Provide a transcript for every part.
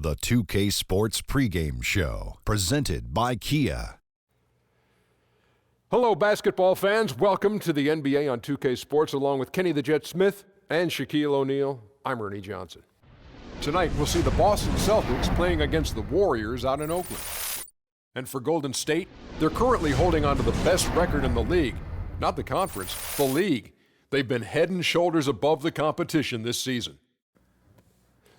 The 2K Sports pregame show, presented by Kia. Hello, basketball fans. Welcome to the NBA on 2K Sports, along with Kenny the Jet Smith and Shaquille O'Neal. I'm Ernie Johnson. Tonight, we'll see the Boston Celtics playing against the Warriors out in Oakland. And for Golden State, they're currently holding on to the best record in the league. Not the conference, the league. They've been head and shoulders above the competition this season.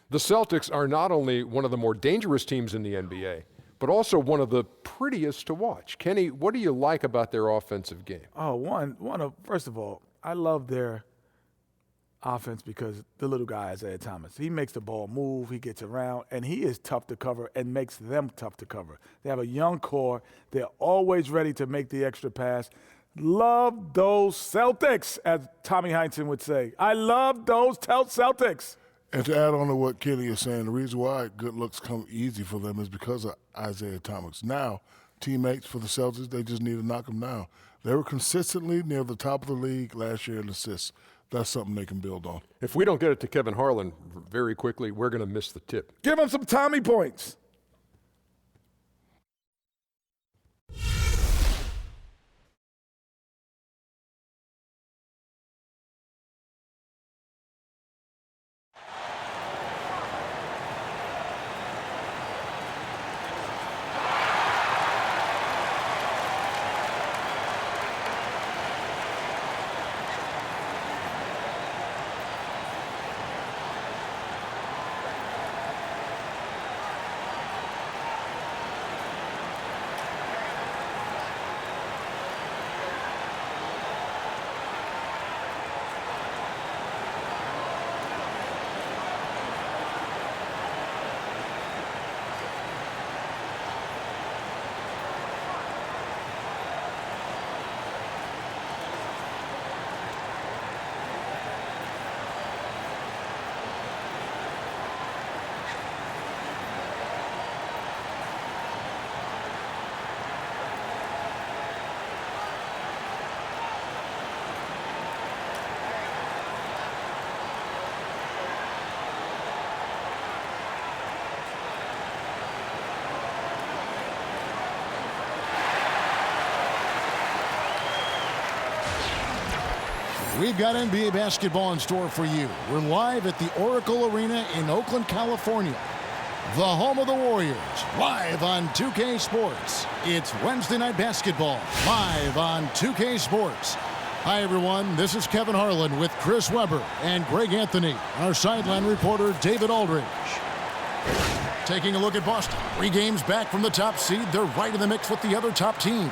The Celtics are not only one of the more dangerous teams in the NBA, but also one of the prettiest to watch. Kenny, what do you like about their offensive game? First of all, I love their offense because the little guy, Isaiah Thomas, he makes the ball move, he gets around, and he is tough to cover and makes them tough to cover. They have a young core. They're always ready to make the extra pass. Love those Celtics, as Tommy Heinsohn would say. I love those Celtics. And to add on to what Kenny is saying, the reason why good looks come easy for them is because of Isaiah Thomas. Now, teammates for the Celtics, they just need to knock them down. They were consistently near the top of the league last year in assists. That's something they can build on. If we don't get it to Kevin Harlan very quickly, we're going to miss the tip. Give him some Tommy points. We've got NBA basketball in store for you. We're live at the Oracle Arena in Oakland, California, the home of the Warriors, live on 2K Sports. It's Wednesday Night Basketball, live on 2K Sports. Hi, everyone. This is Kevin Harlan with Chris Webber and Greg Anthony, our sideline reporter, David Aldridge. Taking a look at Boston. 3 games back from the top seed. They're right in the mix with the other top teams.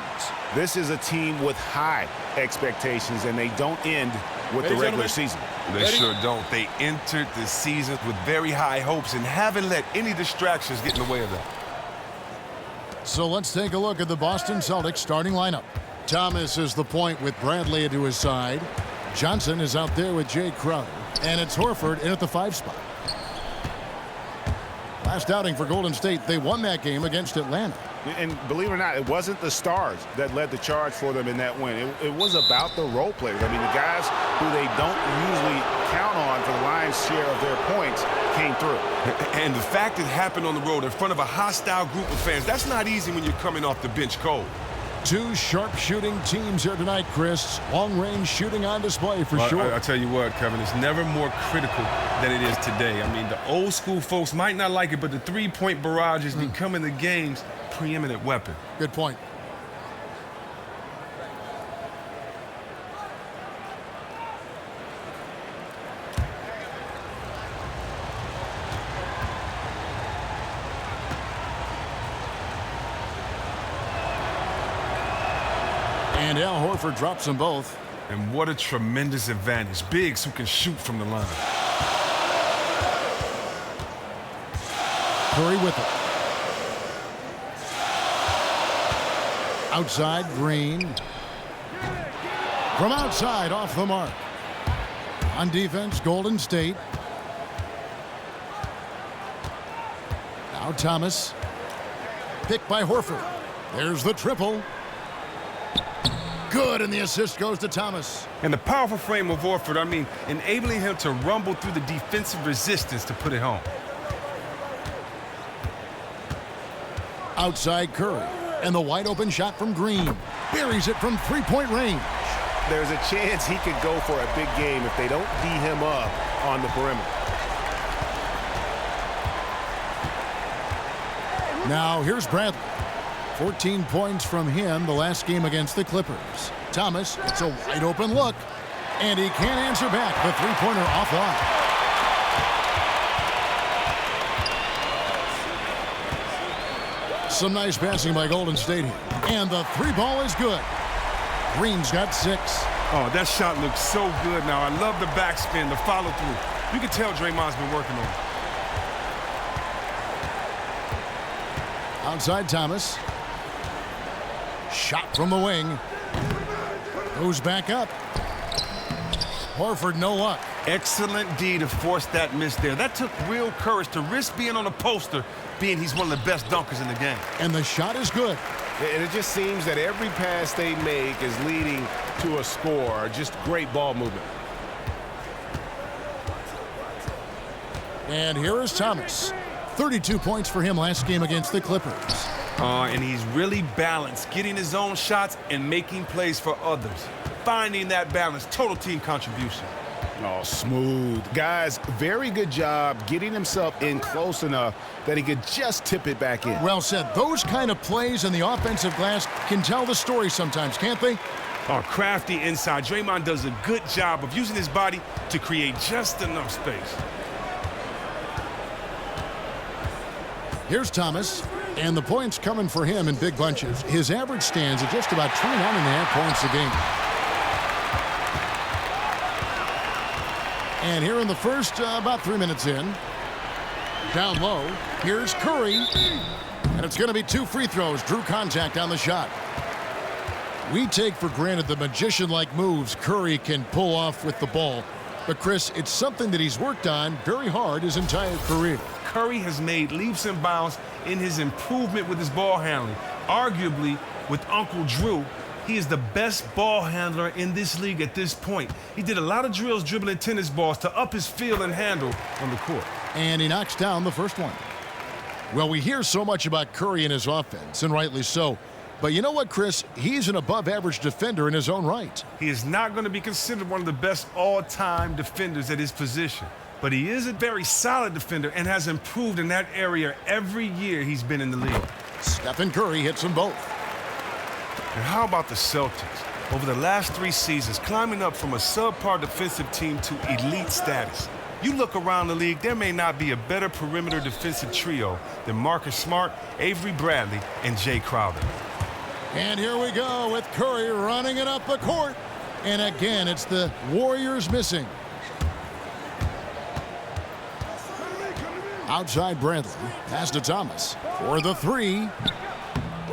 This is a team with high expectations, and they don't end with the regular season. They sure don't. They entered the season with very high hopes and haven't let any distractions get in the way of that. So let's take a look at the Boston Celtics starting lineup. Thomas is the point with Bradley to his side. Johnson is out there with Jay Crowder. And it's Horford in at the 5 spot. Last outing for Golden State, they won that game against Atlanta. And believe it or not, it wasn't the stars that led the charge for them in that win. It was about the role players. I mean, the guys who they don't usually count on for the lion's share of their points came through. And the fact it happened on the road in front of a hostile group of fans, that's not easy when you're coming off the bench cold. 2 sharp-shooting teams here tonight, Chris. Long-range shooting on display for sure. I'll tell you what, Kevin, it's never more critical than it is today. I mean, the old-school folks might not like it, but the three-point barrage is becoming the game's preeminent weapon. Good point. And Al Horford drops them both. And what a tremendous advantage. Bigs who can shoot from the line. Curry with it. Outside, Green. From outside, off the mark. On defense, Golden State. Now Thomas. Picked by Horford. There's the triple. Good, and the assist goes to Thomas. And the powerful frame of Horford, I mean, enabling him to rumble through the defensive resistance to put it home. Outside Curry. And the wide open shot from Green. Buries it from three-point range. There's a chance he could go for a big game if they don't D him up on the perimeter. Now here's Bradley. 14 points from him the last game against the Clippers. Thomas gets a wide open look. And he can't answer back. The three-pointer off line. Some nice passing by Golden State here. And the three ball is good. Green's got 6. Oh, that shot looks so good now. I love the backspin, the follow-through. You can tell Draymond's been working on it. Outside Thomas. Shot from the wing. Goes back up. Horford, no luck. Excellent D to force that miss there. That took real courage to risk being on a poster, being he's one of the best dunkers in the game. And the shot is good. And it just seems that every pass they make is leading to a score. Just great ball movement. And here is Thomas. 32 points for him last game against the Clippers. And he's really balanced, getting his own shots and making plays for others. Finding that balance, total team contribution. Oh, smooth. Guys, very good job getting himself in close enough that he could just tip it back in. Well said. Those kind of plays in the offensive glass can tell the story sometimes, can't they? Oh, crafty inside. Draymond does a good job of using his body to create just enough space. Here's Thomas, and the points coming for him in big bunches. His average stands at just about 29.5 points a game. And here in the first, about 3 minutes in, down low, here's Curry. And it's going to be 2 free throws. Drew contact on the shot. We take for granted the magician-like moves Curry can pull off with the ball. But, Chris, it's something that he's worked on very hard his entire career. Curry has made leaps and bounds in his improvement with his ball handling. Arguably, with Uncle Drew, he is the best ball handler in this league at this point. He did a lot of drills dribbling tennis balls to up his feel and handle on the court. And he knocks down the first one. Well, we hear so much about Curry and his offense, and rightly so. But you know what, Chris? He's an above-average defender in his own right. He is not going to be considered one of the best all-time defenders at his position. But he is a very solid defender and has improved in that area every year he's been in the league. Stephen Curry hits them both. And how about the Celtics? Over the last 3 seasons, climbing up from a subpar defensive team to elite status. You look around the league, there may not be a better perimeter defensive trio than Marcus Smart, Avery Bradley, and Jay Crowder. And here we go with Curry running it up the court. And again, it's the Warriors missing. Outside Bradley, pass to Thomas for the 3.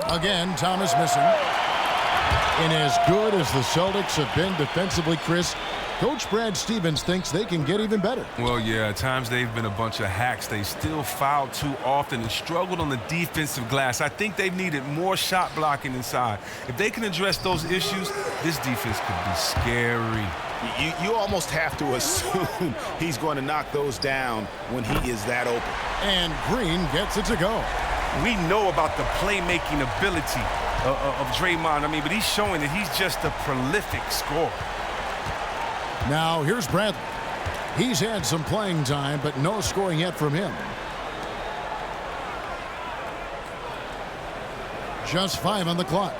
Again, Thomas missing. And as good as the Celtics have been defensively, Chris, Coach Brad Stevens thinks they can get even better. Well, yeah, at times they've been a bunch of hacks. They still foul too often and struggled on the defensive glass. I think they've needed more shot blocking inside. If they can address those issues, this defense could be scary. You almost have to assume he's going to knock those down when he is that open. And Green gets it to go. We know about the playmaking ability of Draymond. But he's showing that he's just a prolific scorer. Now, here's Bradley. He's had some playing time, but no scoring yet from him. Just 5 on the clock.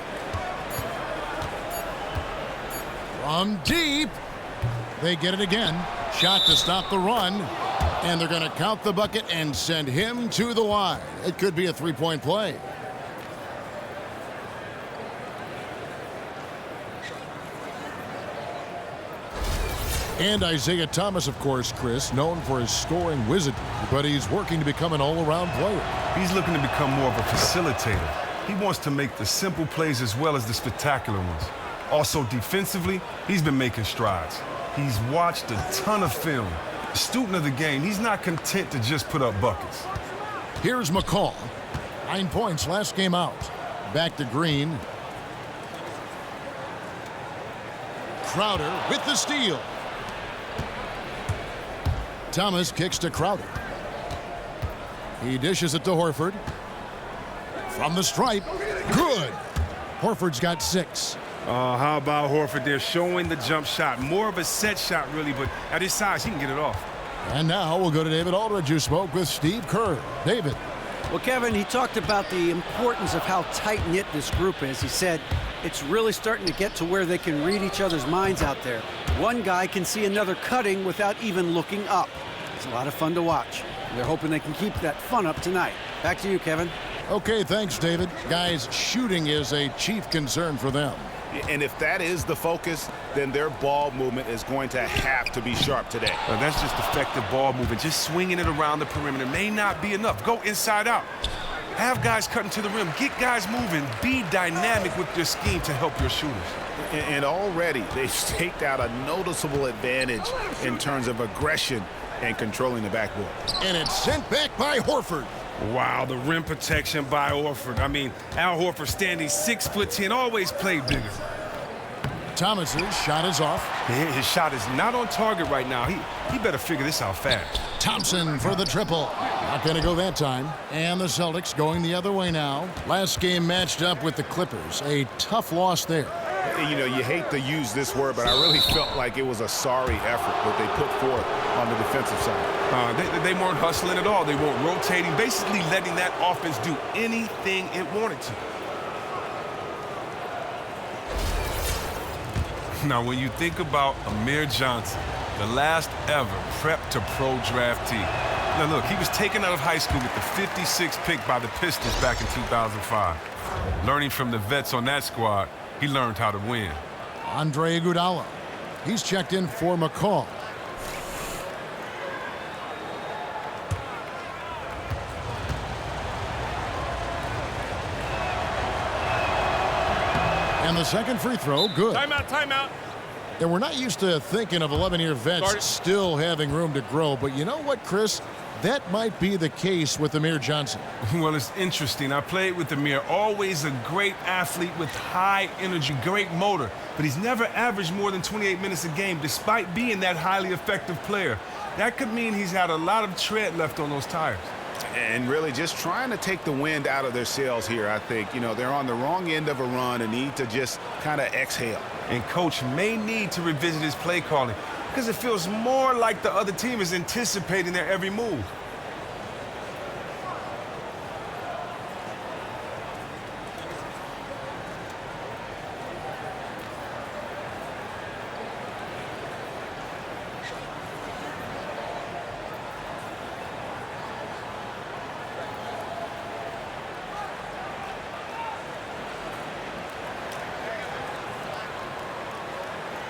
From deep. They get it again. Shot to stop the run. And they're going to count the bucket and send him to the line. It could be a 3-point play. And Isaiah Thomas, of course, Chris, known for his scoring wizardry, but he's working to become an all-around player. He's looking to become more of a facilitator. He wants to make the simple plays as well as the spectacular ones. Also, defensively, he's been making strides. He's watched a ton of film. A student of the game, he's not content to just put up buckets. Here's McCall. 9 points last game out. Back to Green. Crowder with the steal. Thomas kicks to Crowder. He dishes it to Horford. From the stripe. Good. Horford's got 6. How about Horford there showing the jump shot? More of a set shot, really, but at his size, he can get it off. And now we'll go to David Aldridge, who spoke with Steve Kerr. David. Well, Kevin, he talked about the importance of how tight-knit this group is. He said it's really starting to get to where they can read each other's minds out there. One guy can see another cutting without even looking up. It's a lot of fun to watch. They're hoping they can keep that fun up tonight. Back to you, Kevin. Okay, thanks, David. Guys, shooting is a chief concern for them. And if that is the focus, then their ball movement is going to have to be sharp today. That's just effective ball movement. Just swinging it around the perimeter may not be enough. Go inside out. Have guys cutting to the rim. Get guys moving. Be dynamic with your scheme to help your shooters. And already they've staked out a noticeable advantage in terms of aggression and controlling the backboard. And it's sent back by Horford. Wow, the rim protection by Horford. I mean, Al Horford standing 6'10", always played bigger. Thomas's shot is off. His shot is not on target right now. He better figure this out fast. Thompson for the triple. Not going to go that time. And the Celtics going the other way now. Last game matched up with the Clippers. A tough loss there. You know, you hate to use this word, but I really felt like it was a sorry effort that they put forth on the defensive side. They weren't hustling at all. They weren't rotating, basically letting that offense do anything it wanted to. Now, when you think about Amir Johnson, the last ever prep-to-pro draftee. Now, look, he was taken out of high school with the 56th pick by the Pistons back in 2005. Learning from the vets on that squad, he learned how to win. Andre Iguodala. He's checked in for McCall. And the second free throw, good. Timeout. And we're not used to thinking of 11-year vets still having room to grow. But you know what, Chris? That might be the case with Amir Johnson. Well, it's interesting. I played with Amir. Always a great athlete with high energy, great motor. But he's never averaged more than 28 minutes a game, despite being that highly effective player. That could mean he's had a lot of tread left on those tires. And really just trying to take the wind out of their sails here, I think. You know, they're on the wrong end of a run and need to just kind of exhale. And Coach may need to revisit his play calling because it feels more like the other team is anticipating their every move.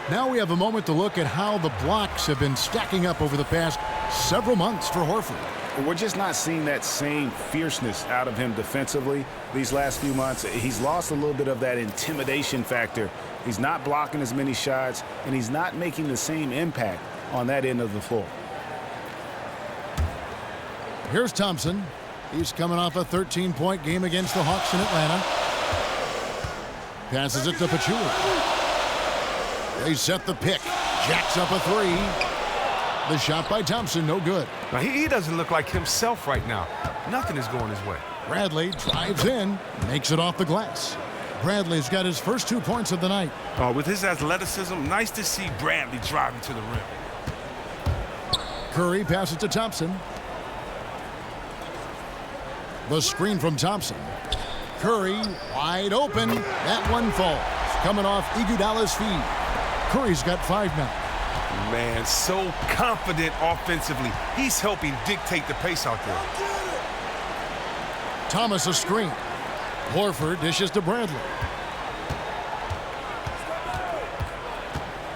Now we have a moment to look at how the blocks have been stacking up over the past several months for Horford. We're just not seeing that same fierceness out of him defensively these last few months. He's lost a little bit of that intimidation factor. He's not blocking as many shots, and he's not making the same impact on that end of the floor. Here's Thompson. He's coming off a 13-point game against the Hawks in Atlanta. Passes it to Pachulia. They set the pick. Jacks up a three. The shot by Thompson, no good. Now, he doesn't look like himself right now. Nothing is going his way. Bradley drives in, makes it off the glass. Bradley's got his first 2 points of the night. With his athleticism, nice to see Bradley driving to the rim. Curry passes to Thompson. The screen from Thompson. Curry wide open. That one falls. Coming off Iguodala's feed. Curry's got 5 now. Man, so confident offensively. He's helping dictate the pace out there. Thomas a screen. Horford dishes to Bradley.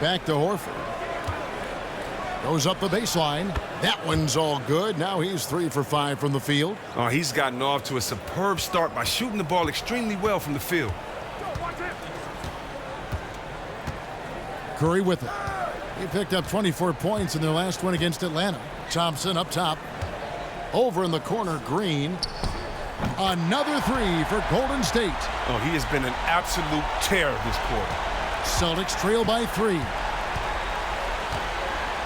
Back to Horford. Goes up the baseline. That one's all good. Now he's 3 for 5 from the field. He's gotten off to a superb start by shooting the ball extremely well from the field. Curry with it. He picked up 24 points in their last one against Atlanta. Thompson up top. Over in the corner, Green. Another 3 for Golden State. He has been an absolute terror this quarter. Celtics trail by 3.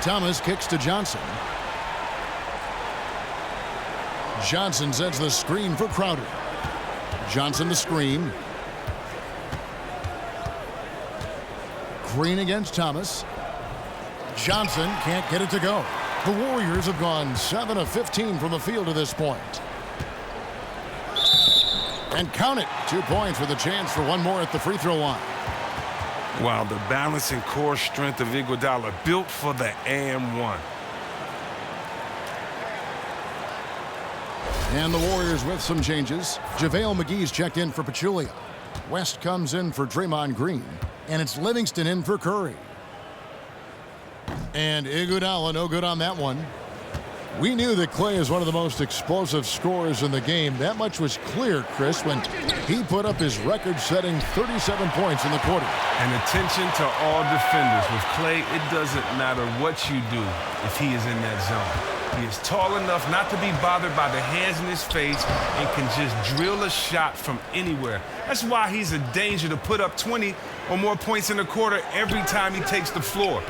Thomas kicks to Johnson. Johnson sets the screen for Crowder. Johnson the screen. Green against Thomas. Johnson can't get it to go. The Warriors have gone 7 of 15 from the field to this point. And count it. 2 points with a chance for one more at the free throw line. Wow, the balance and core strength of Iguodala built for the and one. And the Warriors with some changes. JaVale McGee's checked in for Pachulia. West comes in for Draymond Green. And it's Livingston in for Curry. And Iguodala no good on that one. We knew that Clay is one of the most explosive scorers in the game. That much was clear, Chris, when he put up his record-setting 37 points in the quarter. And attention to all defenders. With Clay, it doesn't matter what you do if he is in that zone. He is tall enough not to be bothered by the hands in his face and can just drill a shot from anywhere. That's why he's a danger to put up 20 or more points in the quarter every time he takes the floor,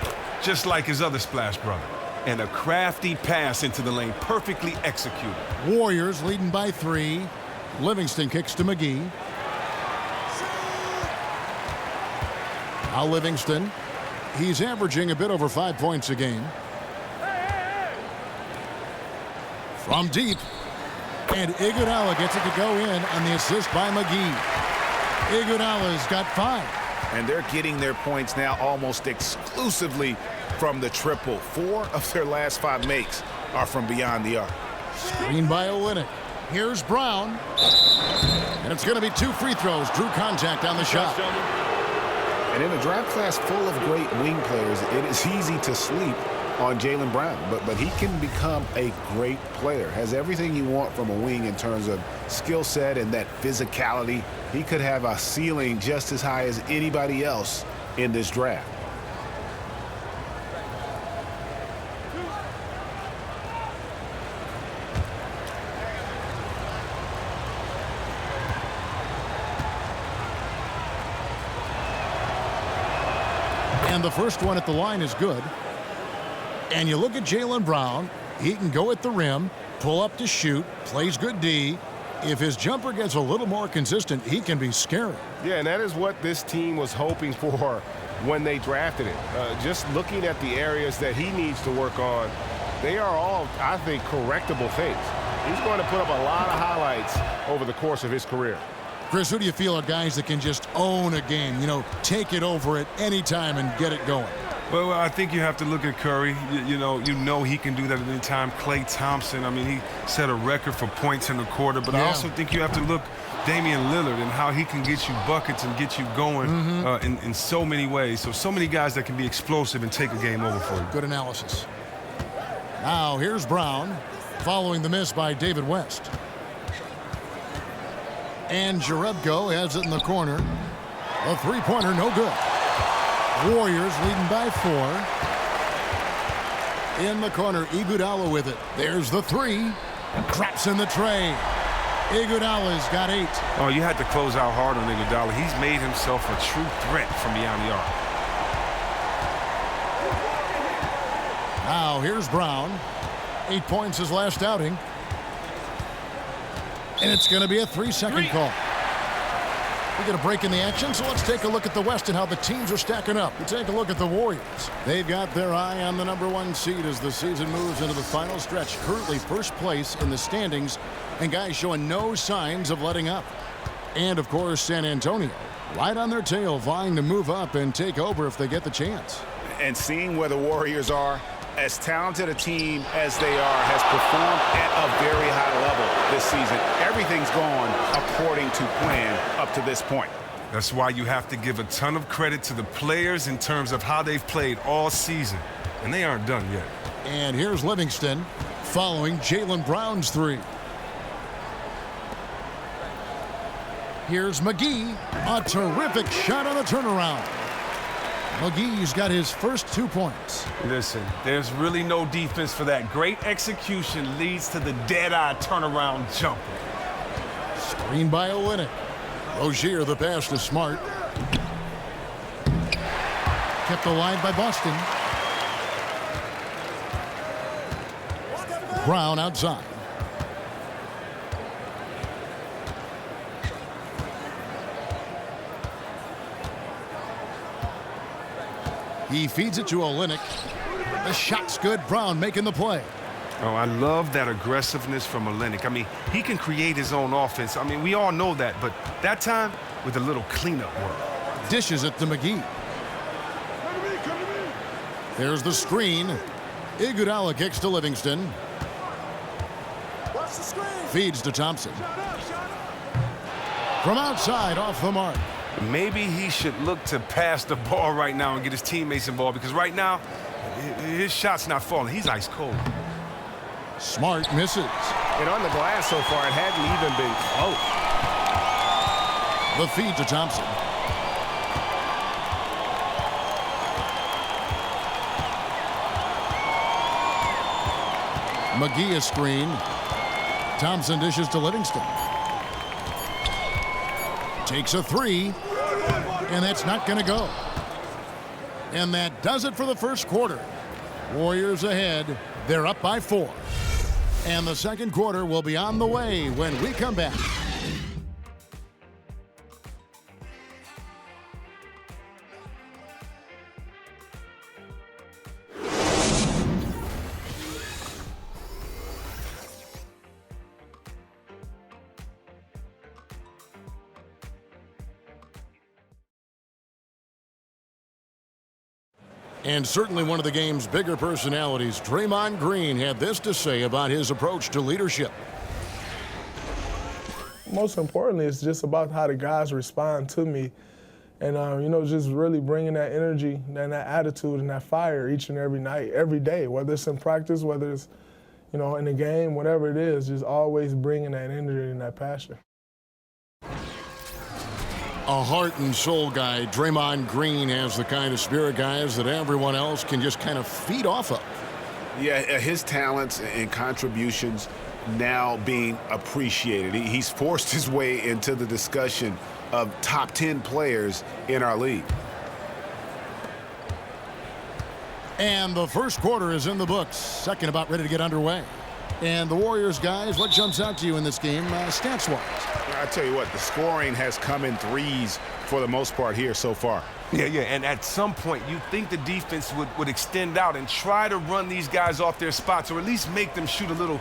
just like his other splash brother. And a crafty pass into the lane, perfectly executed. Warriors leading by 3. Livingston kicks to McGee. Now Livingston. He's averaging a bit over 5 points a game. From deep. And Iguodala gets it to go in on the assist by McGee. Iguodala's got 5. And they're getting their points now almost exclusively from the triple. 4 of their last 5 makes are from beyond the arc. Screen by Olynyk. Here's Brown. And it's going to be 2 free throws. Drew contact on the shot. And in a draft class full of great wing players, it is easy to sleep on Jaylen Brown. But he can become a great player. Has everything you want from a wing in terms of skill set and that physicality. He could have a ceiling just as high as anybody else in this draft. And the first one at the line is good. And you look at Jaylen Brown. He can go at the rim, pull up to shoot, plays good D. If his jumper gets a little more consistent, he can be scary. Yeah, and that is what this team was hoping for when they drafted him. Just looking at the areas that he needs to work on, they are all, I think, correctable things. He's going to put up a lot of highlights over the course of his career. Chris, who do you feel are guys that can just own a game, take it over at any time and get it going? Well, I think you have to look at Curry. You know he can do that at any time. Klay Thompson, I mean, he set a record for points in the quarter. But I also think you have to look Damian Lillard and how he can get you buckets and get you going in so many ways. So many guys that can be explosive and take a game over for you. Good analysis. Now here's Brown following the miss by David West. And Jerebko has it in the corner. A three-pointer, no good. Warriors leading by 4. In the corner, Iguodala with it. There's the 3. Traps in the tray. Iguodala's got 8. Oh, you had to close out hard on Iguodala. He's made himself a true threat from beyond the arc. Now here's Brown. 8 points his last outing. And it's going to be a 3-second call. We get a break in the action, so let's take a look at the West and how the teams are stacking up. We take a look at the Warriors. They've got their eye on the #1 seed as the season moves into the final stretch. Currently first place in the standings, and guys showing no signs of letting up. And, of course, San Antonio, right on their tail, vying to move up and take over if they get the chance. And seeing where the Warriors are, as talented a team as they are, has performed at a very high level this season. Everything's gone according to plan up to this point. That's why you have to give a ton of credit to the players in terms of how they've played all season. And they aren't done yet. And here's Livingston following Jaylen Brown's 3. Here's McGee. A terrific shot on the turnaround. McGee's got his first 2 points. Listen, there's really no defense for that. Great execution leads to the dead-eye turnaround jumper. Screen by Olynyk. Rozier, the pass to Smart. Kept alive by Boston. Brown outside. He feeds it to Olynyk. The shot's good. Brown making the play. Oh, I love that aggressiveness from Olynyk. I mean, he can create his own offense. I mean, we all know that, but that time with a little cleanup work. Dishes it to McGee. There's the screen. Iguodala kicks to Livingston. Feeds to Thompson. From outside, off the mark. Maybe he should look to pass the ball right now and get his teammates involved, because right now, his shot's not falling. He's ice cold. Smart misses. And on the glass so far, it hadn't even been close. The feed to Thompson. McGee a screen. Thompson dishes to Livingston. Takes a three, and that's not going to go. And that does it for the first quarter. Warriors ahead. They're up by 4. And the second quarter will be on the way when we come back. And certainly one of the game's bigger personalities, Draymond Green, had this to say about his approach to leadership. Most importantly, it's just about how the guys respond to me. And, you know, just really bringing that energy and that attitude and that fire each and every night, every day, whether it's in practice, whether it's, you know, in the game, whatever it is, just always bringing that energy and that passion. A heart and soul guy. Draymond Green has the kind of spirit, guys, that everyone else can just kind of feed off of. Yeah, his talents and contributions now being appreciated. He's forced his way into the discussion of top 10 players in our league. And the first quarter is in the books. Second about ready to get underway. And the Warriors, guys, what jumps out to you in this game, stats-wise? I tell you what, the scoring has come in threes for the most part here so far. Yeah, and at some point, you think the defense would extend out and try to run these guys off their spots, or at least make them shoot a little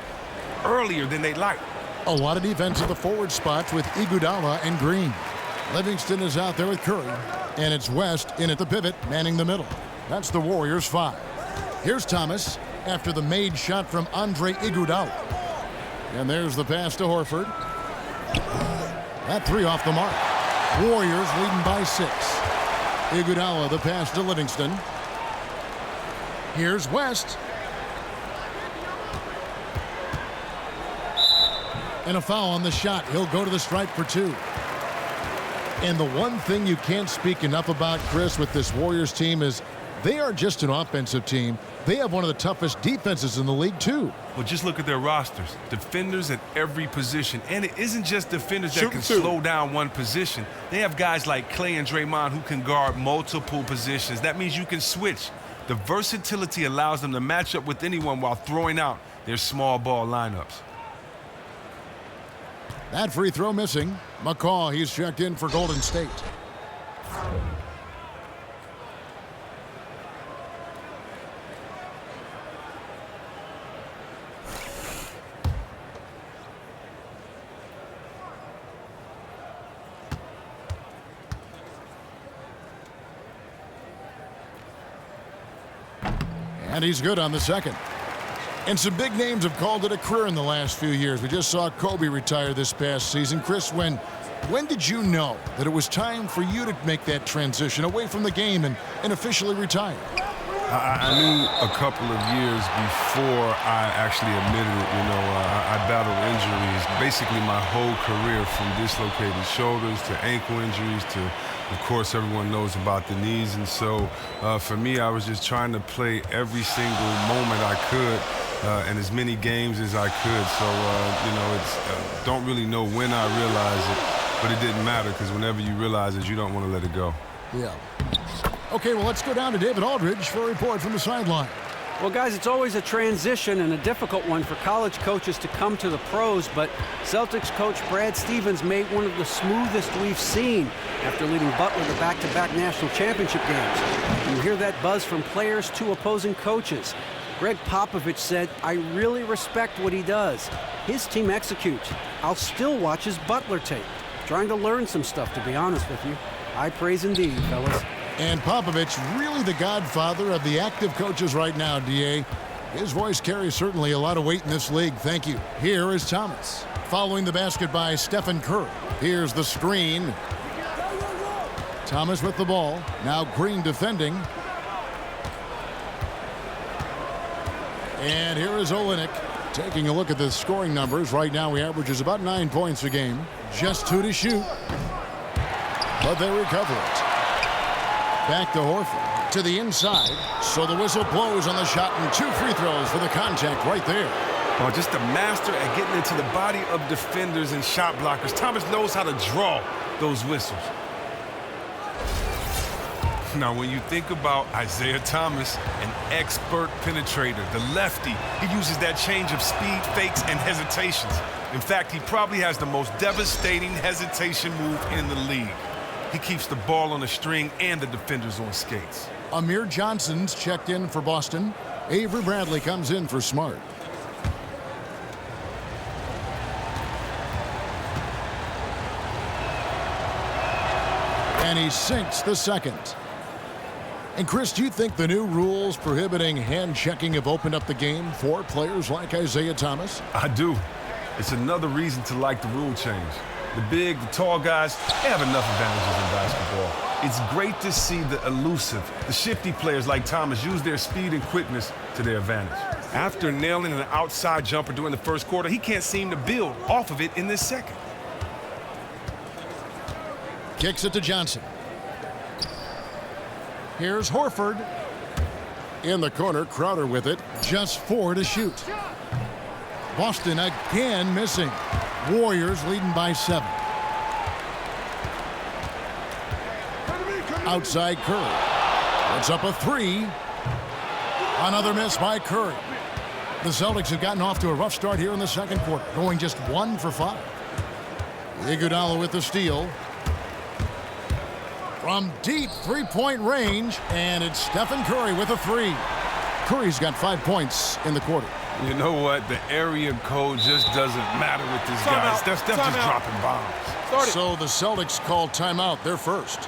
earlier than they'd like. A lot of defense at the forward spots with Iguodala and Green. Livingston is out there with Curry, and it's West in at the pivot, manning the middle. That's the Warriors' 5. Here's Thomas after the made shot from Andre Iguodala. And there's the pass to Horford. That three off the mark. Warriors leading by 6. Iguodala the pass to Livingston. Here's West. And a foul on the shot. He'll go to the stripe for 2. And the one thing you can't speak enough about, Chris, with this Warriors team is they are just an offensive team. They have one of the toughest defenses in the league, too. Well, just look at their rosters. Defenders at every position. And it isn't just defenders that can slow down one position. They have guys like Klay and Draymond who can guard multiple positions. That means you can switch. The versatility allows them to match up with anyone while throwing out their small ball lineups. That free throw missing. McCaw, he's checked in for Golden State. And he's good on the second. And some big names have called it a career in the last few years. We just saw Kobe retire this past season. Chris, when did you know that it was time for you to make that transition away from the game and officially retire? I knew a couple of years before I actually admitted it. You know, I battled injuries basically my whole career, from dislocated shoulders to ankle injuries to, of course, everyone knows about the knees. And so for me, I was just trying to play every single moment I could and as many games as I could. So, you know, it's don't really know when I realized it, but it didn't matter, because whenever you realize it, you don't want to let it go. Yeah. Okay, well, let's go down to David Aldridge for a report from the sideline. Well, guys, it's always a transition and a difficult one for college coaches to come to the pros, but Celtics coach Brad Stevens made one of the smoothest we've seen after leading Butler to back-to-back national championship games. You hear that buzz from players to opposing coaches. Greg Popovich said, "I really respect what he does. His team executes. I'll still watch his Butler tape. Trying to learn some stuff, to be honest with you. High praise indeed, fellas." And Popovich, really the godfather of the active coaches right now, D.A. His voice carries certainly a lot of weight in this league. Thank you. Here is Thomas. Following the basket by Stephen Curry. Here's the screen. Thomas with the ball. Now Green defending. And here is Olynyk. Taking a look at the scoring numbers. Right now he averages about 9 points a game. Just 2 to shoot. But they recover it. Back to Horford. To the inside. So the whistle blows on the shot and 2 free throws for the contact right there. Oh, just a master at getting into the body of defenders and shot blockers. Thomas knows how to draw those whistles. Now, when you think about Isaiah Thomas, an expert penetrator, the lefty, he uses that change of speed, fakes, and hesitations. In fact, he probably has the most devastating hesitation move in the league. He keeps the ball on the string and the defenders on skates. Amir Johnson's checked in for Boston. Avery Bradley comes in for Smart. And he sinks the second. And Chris, do you think the new rules prohibiting hand checking have opened up the game for players like Isaiah Thomas? I do. It's another reason to like the rule change. The big, the tall guys, they have enough advantages in basketball. It's great to see the elusive, the shifty players like Thomas use their speed and quickness to their advantage. After nailing an outside jumper during the first quarter, he can't seem to build off of it in this second. Kicks it to Johnson. Here's Horford. In the corner, Crowder with it. Just 4 to shoot. Boston again missing. Warriors leading by 7. Outside Curry. It's up a 3. Another miss by Curry. The Celtics have gotten off to a rough start here in the second quarter, going just 1 for 5. Iguodala with the steal. From deep three-point range, and it's Stephen Curry with a 3. Curry's got 5 points in the quarter. You know what? The area code just doesn't matter with these guys. Steph just dropping bombs. So the Celtics call timeout, their first.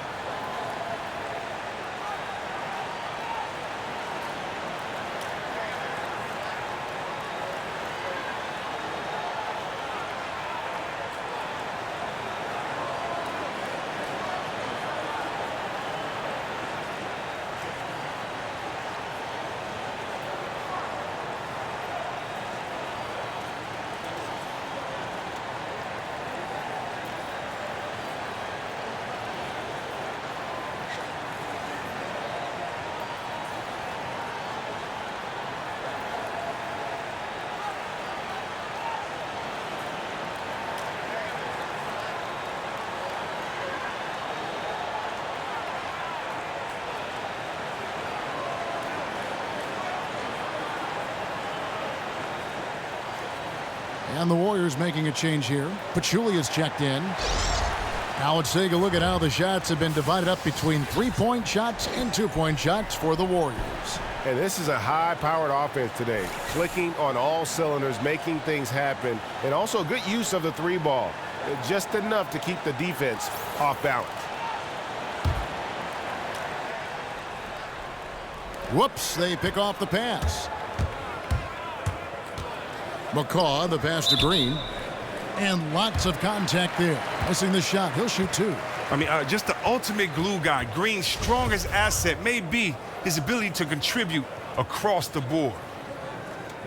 And the Warriors making a change here. Pachulia is checked in. Now let's take a look at how the shots have been divided up between 3-point shots and 2-point shots for the Warriors. And this is a high-powered offense today, clicking on all cylinders, making things happen, and also good use of the 3-ball. Just enough to keep the defense off balance. Whoops, they pick off the pass. McCaw, the pass to Green. And lots of contact there. Missing the shot. He'll shoot 2. I mean, just the ultimate glue guy. Green's strongest asset may be his ability to contribute across the board.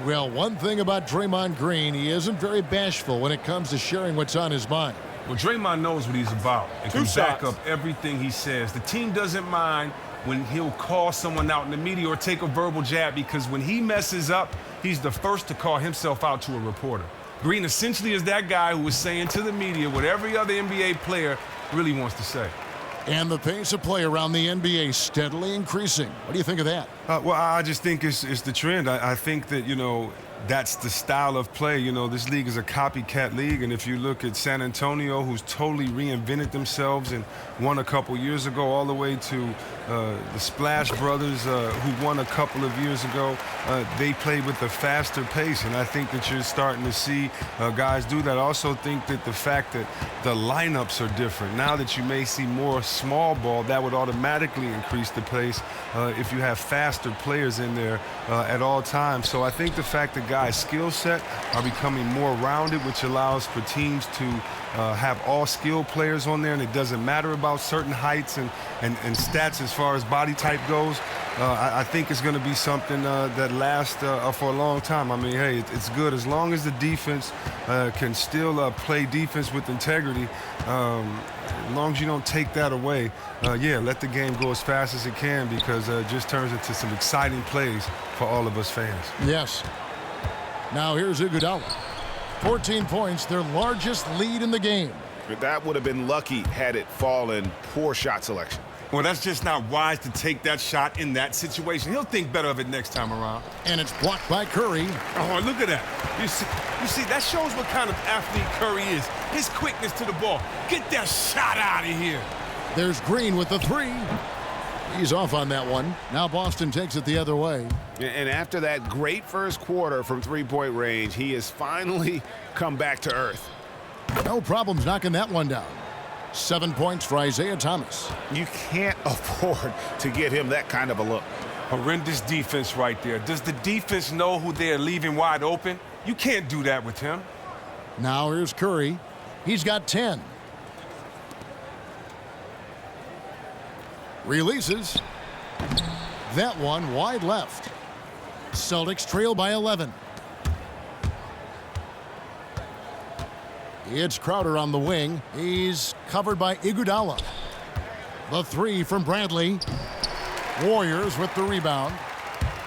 Well, one thing about Draymond Green, he isn't very bashful when it comes to sharing what's on his mind. Well, Draymond knows what he's about and can back up everything he says. The team doesn't mind when he'll call someone out in the media or take a verbal jab, because when he messes up, he's the first to call himself out to a reporter. Green essentially is that guy who is saying to the media what every other NBA player really wants to say. And the pace of play around the NBA steadily increasing. What do you think of that? Well, I just think it's the trend. I think that, that's the style of play. This league is a copycat league, and if you look at San Antonio, who's totally reinvented themselves and won a couple years ago, all the way to the Splash Brothers, who won a couple of years ago, they played with a faster pace, and I think that you're starting to see guys do that. I also think that the fact that the lineups are different, now that you may see more small ball, that would automatically increase the pace if you have faster players in there at all times. So I think the fact that guys' skill set are becoming more rounded, which allows for teams to have all skilled players on there, and it doesn't matter about certain heights and stats as far as body type goes. I think it's going to be something that lasts for a long time. I mean, hey, it's good as long as the defense can still play defense with integrity. As long as you don't take that away, let the game go as fast as it can, because it just turns into some exciting plays for all of us fans. Yes. Now here's Iguodala. 14 points, their largest lead in the game. That would have been lucky had it fallen. Poor shot selection. Well, that's just not wise to take that shot in that situation. He'll think better of it next time around. And it's blocked by Curry. Oh, look at that. You see, that shows what kind of athlete Curry is. His quickness to the ball. Get that shot out of here. There's Green with the three. He's off on that one. Now Boston takes it the other way. And after that great first quarter from three-point range, he has finally come back to earth. No problems knocking that one down. 7 points for Isaiah Thomas. You can't afford to get him that kind of a look. Horrendous defense right there. Does the defense know who they're leaving wide open? You can't do that with him. Now here's Curry. He's got 10. Releases. That one wide left. Celtics trail by 11. It's Crowder on the wing. He's covered by Iguodala. The three from Bradley. Warriors with the rebound.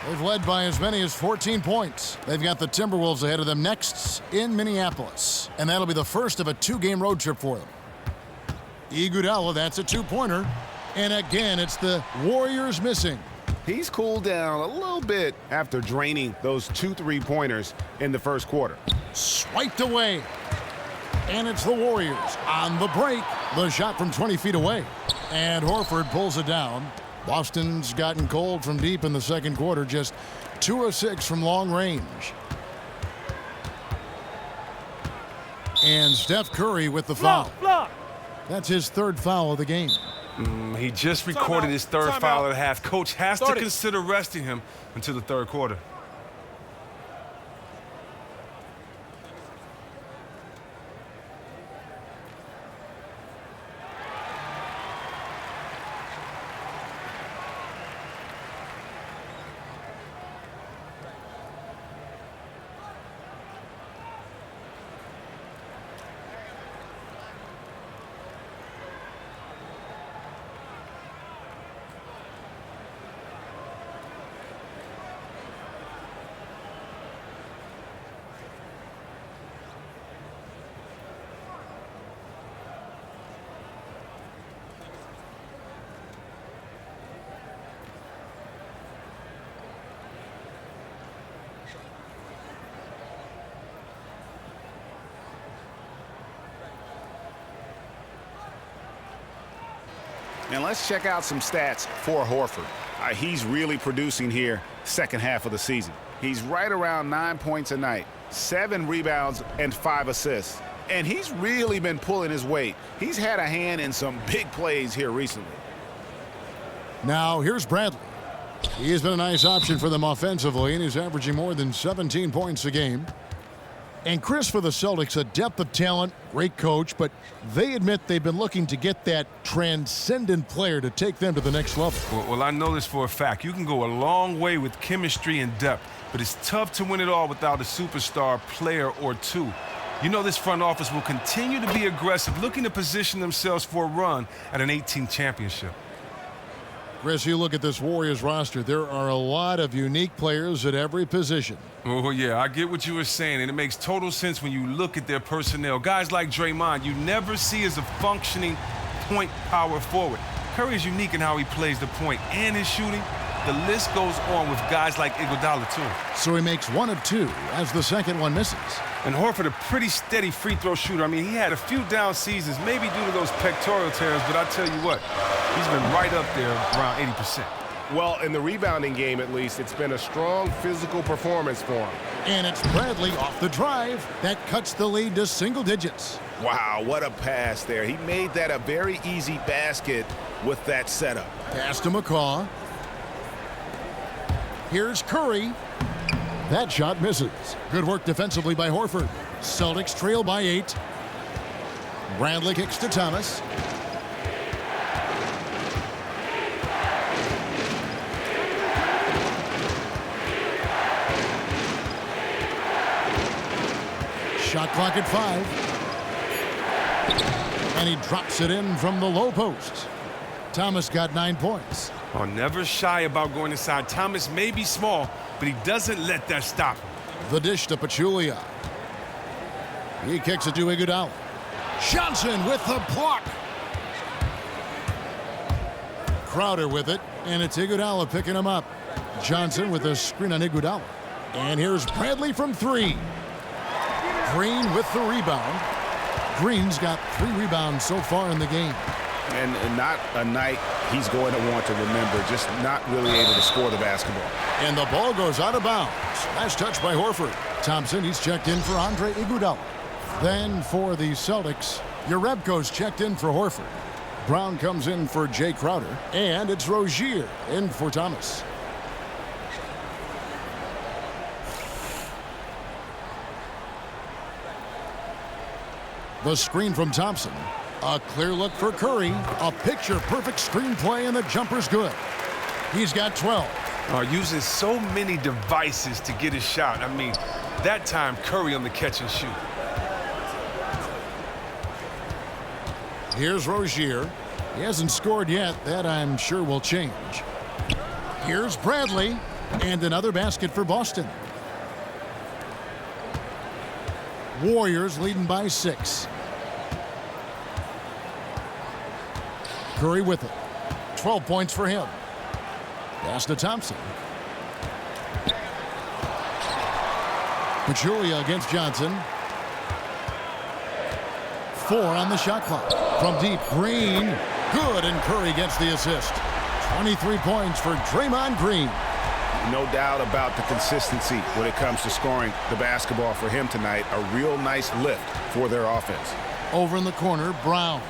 They've led by as many as 14 points. They've got the Timberwolves ahead of them next in Minneapolis. And that'll be the first of a two-game road trip for them. Iguodala, that's a two-pointer. And again, it's the Warriors missing. He's cooled down a little bit after draining those 2 3-pointers in the first quarter. Swiped away. And it's the Warriors on the break. The shot from 20 feet away. And Horford pulls it down. Boston's gotten cold from deep in the second quarter. Just 2 of 6 from long range. And Steph Curry with the foul. That's his third foul of the game. He just recorded his third foul at half. Coach has to consider resting him until the third quarter. And let's check out some stats for Horford. He's really producing here second half of the season. He's right around 9 points a night, 7 rebounds, and 5 assists. And he's really been pulling his weight. He's had a hand in some big plays here recently. Now here's Bradley. He has been a nice option for them offensively, and he's averaging more than 17 points a game. And Chris, for the Celtics, a depth of talent, great coach, but they admit they've been looking to get that transcendent player to take them to the next level. Well, I know this for a fact. You can go a long way with chemistry and depth, but it's tough to win it all without a superstar player or two. You know this front office will continue to be aggressive, looking to position themselves for a run at an 18th championship. Chris, you look at this Warriors roster, there are a lot of unique players at every position. Oh, yeah, I get what you were saying, and it makes total sense when you look at their personnel. Guys like Draymond, you never see as a functioning point power forward. Curry is unique in how he plays the point and his shooting. The list goes on with guys like Iguodala, too. So he makes 1 of 2 as the second one misses. And Horford, a pretty steady free throw shooter. I mean, he had a few down seasons, maybe due to those pectoral tears, but I tell you what, he's been right up there around 80%. Well, in the rebounding game, at least, it's been a strong physical performance for him. And it's Bradley off the drive. That cuts the lead to single digits. Wow, what a pass there. He made that a very easy basket with that setup. Pass to McCaw. Here's Curry. That shot misses. Good work defensively by Horford. Celtics trail by 8. Bradley kicks to Thomas. Shot clock at 5. And he drops it in from the low post. Thomas got 9 points. Oh, never shy about going inside. Thomas may be small, but he doesn't let that stop him. The dish to Pachulia. He kicks it to Iguodala. Johnson with the block. Crowder with it, and it's Iguodala picking him up. Johnson with a screen on Iguodala. And here's Bradley from 3. Green with the rebound. Green's got 3 rebounds so far in the game. And not a night he's going to want to remember, just not really able to score the basketball. And the ball goes out of bounds. Last touch by Horford. Thompson, he's checked in for Andre Iguodala. Then for the Celtics, Jerebko's checked in for Horford. Brown comes in for Jay Crowder. And it's Rozier in for Thomas. The screen from Thompson. A clear look for Curry. A picture-perfect screenplay, and the jumper's good. He's got 12. Using so many devices to get his shot. I mean, that time Curry on the catch and shoot. Here's Rozier. He hasn't scored yet. That, I'm sure, will change. Here's Bradley. And another basket for Boston. Warriors leading by 6. Curry with it. 12 points for him. Pass to Thompson. Pachulia against Johnson. 4 on the shot clock. From deep, Green. Good, and Curry gets the assist. 23 points for Draymond Green. No doubt about the consistency when it comes to scoring the basketball for him tonight. A real nice lift for their offense. Over in the corner, Brown.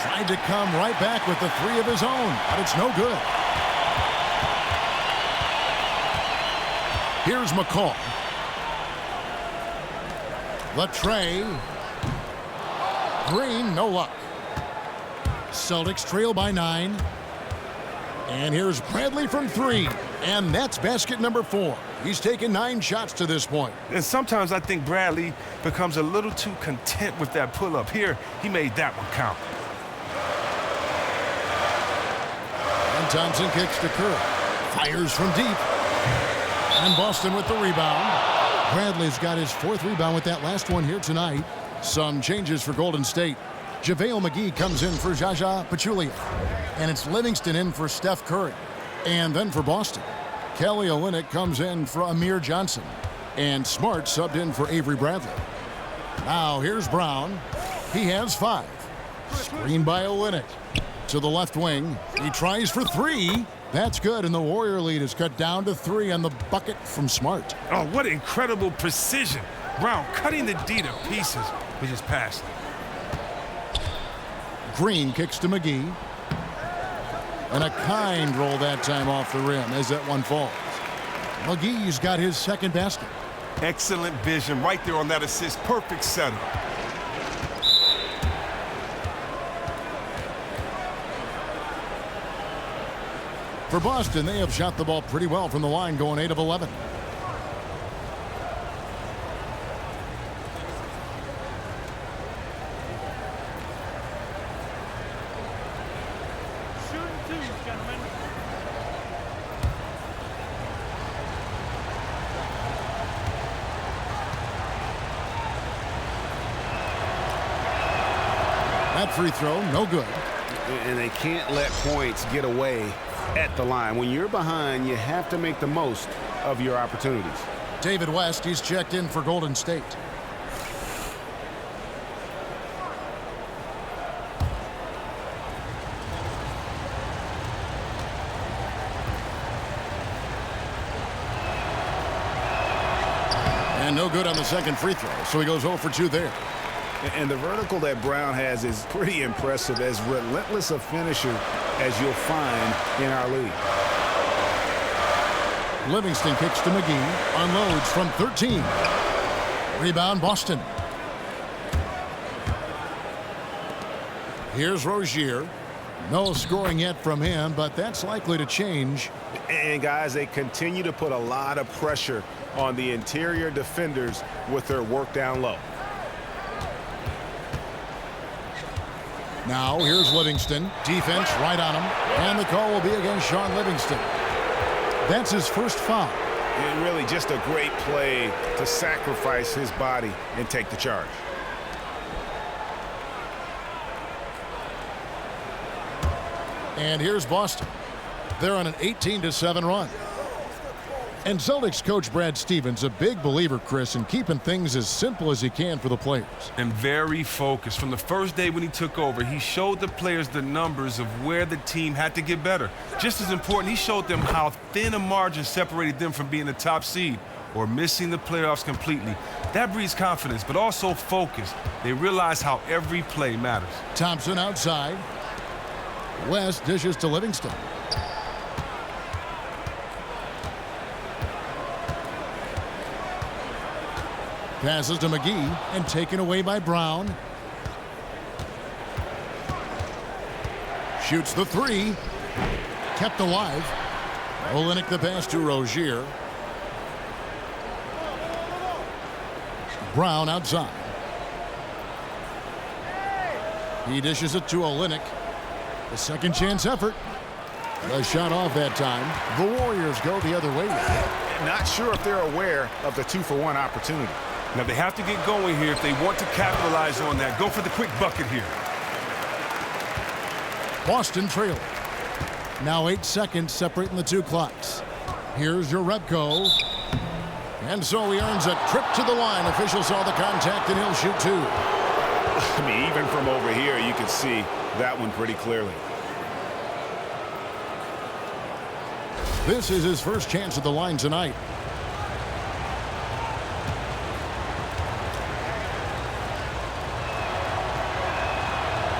Tried to come right back with the 3 of his own, but it's no good. Here's McCaw. Latrey. Green, no luck. Celtics trail by 9. And here's Bradley from 3. And that's basket number 4. He's taken 9 shots to this point. And sometimes I think Bradley becomes a little too content with that pull-up. Here, he made that one count. And Thompson kicks to Curry. Fires from deep. And Boston with the rebound. Bradley's got his 4th rebound with that last one here tonight. Some changes for Golden State. JaVale McGee comes in for Zaza Pachulia. And it's Livingston in for Steph Curry. And then for Boston, Kelly Olynyk comes in for Amir Johnson. And Smart subbed in for Avery Bradley. Now here's Brown. He has 5. Screen by Olynyk. To the left wing. He tries for 3. That's good, and the Warrior lead is cut down to 3 on the bucket from Smart. Oh, what incredible precision. Brown cutting the D to pieces with his pass. Green kicks to McGee. And a kind roll that time off the rim as that one falls. McGee's got his 2nd basket. Excellent vision right there on that assist. Perfect setup. For Boston, they have shot the ball pretty well from the line, going 8 of 11. That free throw, no good. And they can't let points get away at the line. When you're behind, you have to make the most of your opportunities. David West, he's checked in for Golden State. And no good on the second free throw, so he goes 0 for 2 there. And the vertical that Brown has is pretty impressive, as relentless a finisher as you'll find in our league. Livingston kicks to McGee, unloads from 13. Rebound, Boston. Here's Rozier. No scoring yet from him, but that's likely to change. And guys, they continue to put a lot of pressure on the interior defenders with their work down low. Now here's Livingston. Defense right on him. And the call will be against Sean Livingston. That's his first foul. And really just a great play to sacrifice his body and take the charge. And here's Boston. They're on an 18-7 run. And Celtics coach Brad Stevens, a big believer, Chris, in keeping things as simple as he can for the players. And very focused. From the first day when he took over, he showed the players the numbers of where the team had to get better. Just as important, he showed them how thin a margin separated them from being the top seed or missing the playoffs completely. That breeds confidence, but also focus. They realize how every play matters. Thompson outside. West dishes to Livingston. Passes to McGee and taken away by Brown. Shoots the three. Kept alive. Olynyk the pass to Rozier. Brown outside. He dishes it to Olynyk. The second chance effort. A shot off that time. The Warriors go the other way. Not sure if they're aware of the 2-for-1 opportunity. Now they have to get going here if they want to capitalize on that. Go for the quick bucket here. Boston trailing. Now 8 seconds separating the two clocks. Here's your Repko. And so he earns a trip to the line. Official saw the contact and he'll shoot two. I mean, even from over here, you can see that one pretty clearly. This is his first chance at the line tonight.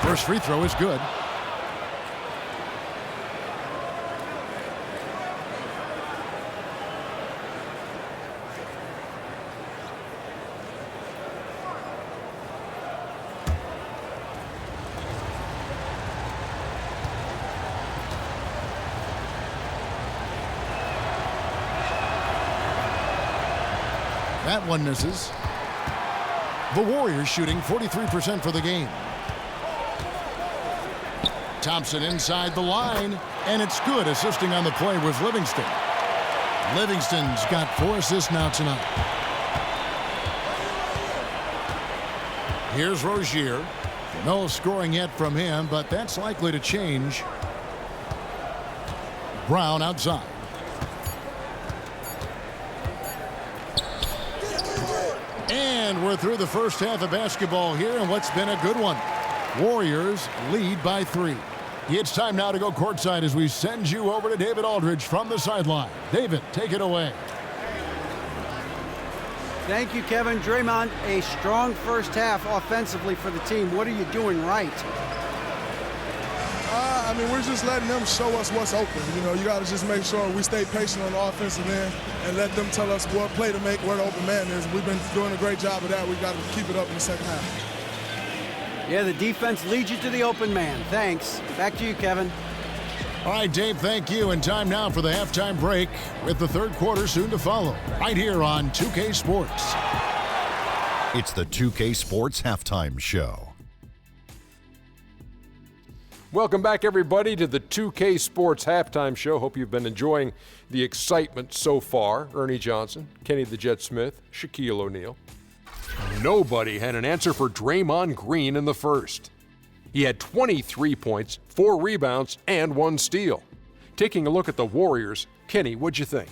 First free throw is good. That one misses. The Warriors shooting 43% for the game. Thompson inside the line, and it's good. Assisting on the play was Livingston. Livingston's got 4 assists now tonight. Here's Rozier. No scoring yet from him, but that's likely to change. Brown outside. And we're through the first half of basketball here, and what's been a good one. Warriors lead by 3. It's time now to go courtside as we send you over to David Aldridge from the sideline. David, take it away. Thank you, Kevin. Draymond, a strong first half offensively for the team. What are you doing right? I mean, we're just letting them show us what's open. You know, you got to just make sure we stay patient on the offensive end and let them tell us what play to make, where the open man is. We've been doing a great job of that. We've got to keep it up in the second half. Yeah, the defense leads you to the open man. Thanks. Back to you, Kevin. All right, Dave, thank you. And time now for the halftime break with the third quarter soon to follow right here on 2K Sports. It's the 2K Sports Halftime Show. Welcome back, everybody, to the 2K Sports Halftime Show. Hope you've been enjoying the excitement so far. Ernie Johnson, Kenny the Jet Smith, Shaquille O'Neal. Nobody had an answer for Draymond Green in the first. He had 23 points, 4 rebounds, and 1 steal. Taking a look at the Warriors, Kenny, what'd you think?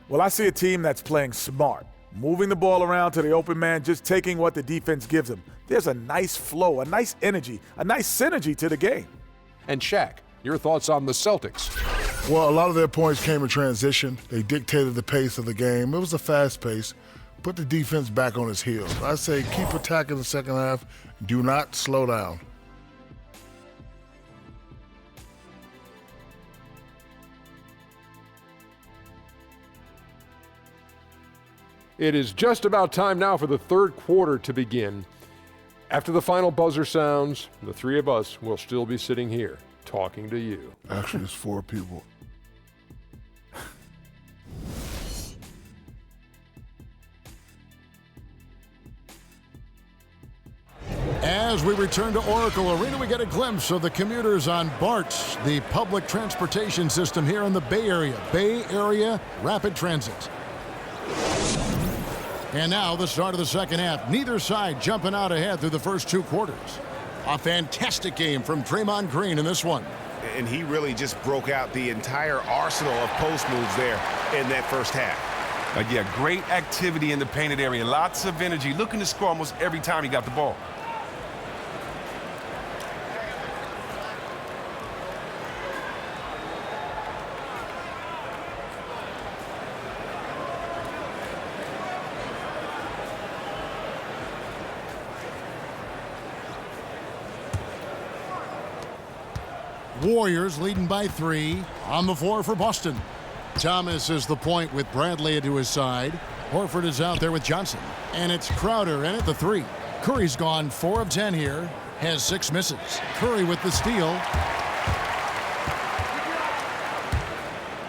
Well, I see a team that's playing smart, moving the ball around to the open man, just taking what the defense gives them. There's a nice flow, a nice energy, a nice synergy to the game. And Shaq, your thoughts on the Celtics? Well, a lot of their points came in transition. They dictated the pace of the game. It was a fast pace. Put the defense back on its heels. I say keep attacking the second half. Do not slow down. It is just about time now for the third quarter to begin. After the final buzzer sounds, the three of us will still be sitting here talking to you. Actually, it's 4 people. As we return to Oracle Arena, we get a glimpse of the commuters on BART, the public transportation system here in the Bay Area. Bay Area Rapid Transit. And now the start of the second half. Neither side jumping out ahead through the first 2 quarters. A fantastic game from Draymond Green in this one. And he really just broke out the entire arsenal of post moves there in that first half. Yeah, great activity in the painted area. Lots of energy. Looking to score almost every time he got the ball. Warriors leading by 3 on the floor for Boston. Thomas is the point with Bradley to his side. Horford is out there with Johnson. And it's Crowder in at the 3. Curry's gone 4 of 10 here. Has 6 misses. Curry with the steal.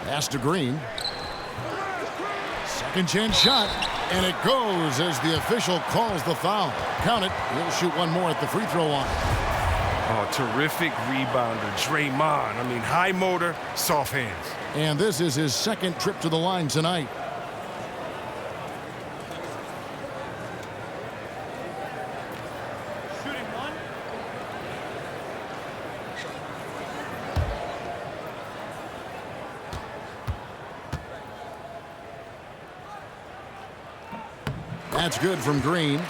Pass to Green. Second chance shot. And it goes as the official calls the foul. Count it. He'll shoot one more at the free throw line. Oh, terrific rebounder, Draymond. I mean, high motor, soft hands. And this is his second trip to the line tonight. Shooting one. That's good from Green.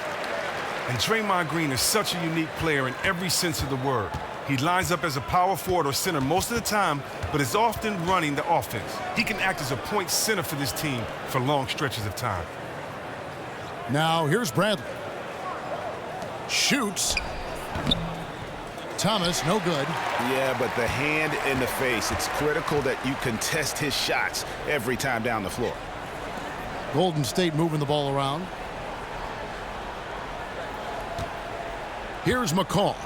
And Draymond Green is such a unique player in every sense of the word. He lines up as a power forward or center most of the time, but is often running the offense. He can act as a point center for this team for long stretches of time. Now here's Bradley. Shoots. Thomas, no good. Yeah, but the hand in the face, it's critical that you contest his shots every time down the floor. Golden State moving the ball around. Here's McCall.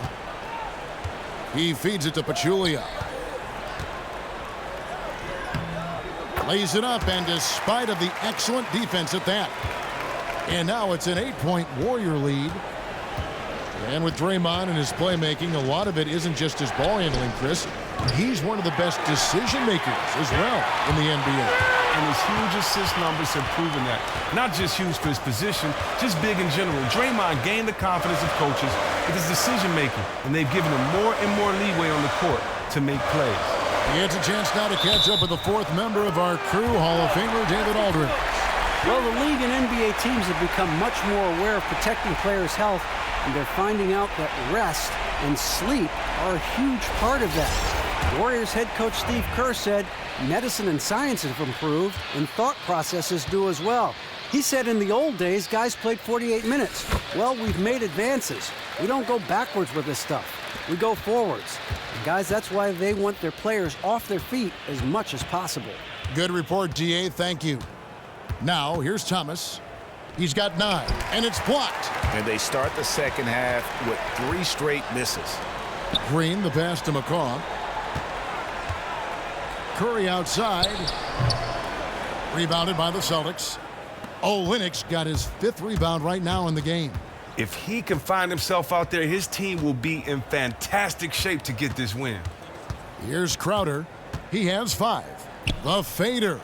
He feeds it to Pachulia. Lays it up, and despite of the excellent defense at that. And now it's an 8-point Warrior lead. And with Draymond and his playmaking, a lot of it isn't just his ball handling, Chris. He's one of the best decision makers as well in the NBA. And his huge assist numbers have proven that. Not just huge for his position, just big in general. Draymond gained the confidence of coaches with his decision-making, and they've given him more and more leeway on the court to make plays. He gets a chance now to catch up with the 4th member of our crew, Hall of Famer David Aldridge. Well, the league and NBA teams have become much more aware of protecting players' health, and they're finding out that rest and sleep are a huge part of that. Warriors head coach Steve Kerr said medicine and science have improved, and thought processes do as well. He said in the old days, guys played 48 minutes. Well, we've made advances. We don't go backwards with this stuff. We go forwards. And guys, that's why they want their players off their feet as much as possible. Good report, DA. Thank you. Now, here's Thomas. He's got 9, and it's blocked. And they start the second half with 3 straight misses. Green, the pass to McCaw. Curry outside. Rebounded by the Celtics. Olynyk got his 5th rebound right now in the game. If he can find himself out there, his team will be in fantastic shape to get this win. Here's Crowder. He has 5. The fader.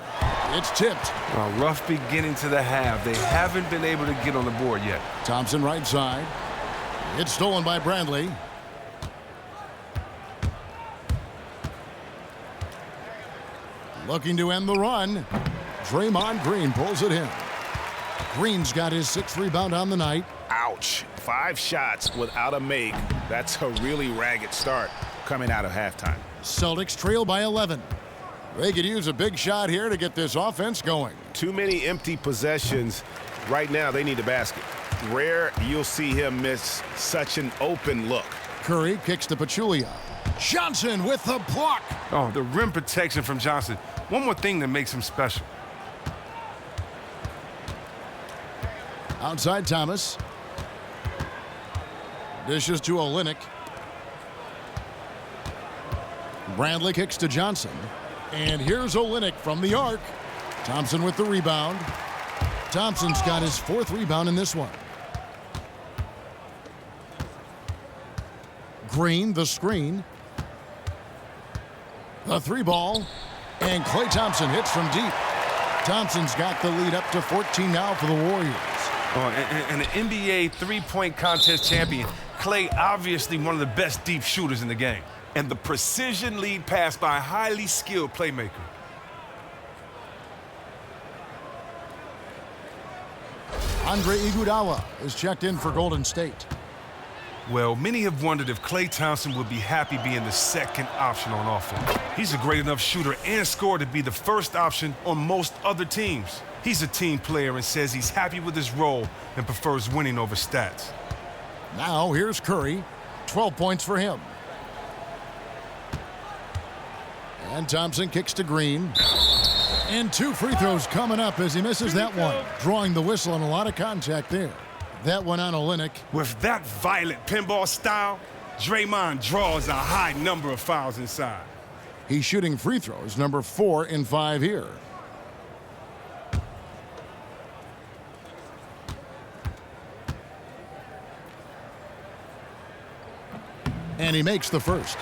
It's tipped. A rough beginning to the half. They haven't been able to get on the board yet. Thompson right side. It's stolen by Bradley. Looking to end the run. Draymond Green pulls it in. Green's got his 6th rebound on the night. Ouch. 5 shots without a make. That's a really ragged start coming out of halftime. Celtics trail by 11. They could use a big shot here to get this offense going. Too many empty possessions. Right now, they need a basket. Rare you'll see him miss such an open look. Curry kicks to Pachulia. Johnson with the block. Oh, the rim protection from Johnson. One more thing that makes him special. Outside Thomas. Dishes to Olynyk. Bradley kicks to Johnson. And here's Olynyk from the arc. Thompson with the rebound. Thompson's got his 4th rebound in this one. Green, the screen. The 3-ball. And Klay Thompson hits from deep. Thompson's got the lead up to 14 now for the Warriors. Oh, and an NBA three-point contest champion, Klay obviously one of the best deep shooters in the game. And the precision lead pass by a highly skilled playmaker. Andre Iguodala is checked in for Golden State. Well, many have wondered if Klay Thompson would be happy being the second option on offense. He's a great enough shooter and scorer to be the first option on most other teams. He's a team player and says he's happy with his role and prefers winning over stats. Now here's Curry. 12 points for him. And Thompson kicks to Green. And 2 free throws coming up as he misses that one. Drawing the whistle and a lot of contact there. That one on Olynyk. With that violent pinball style, Draymond draws a high number of fouls inside. He's shooting free throws, number 4 in 5 here. And he makes the first.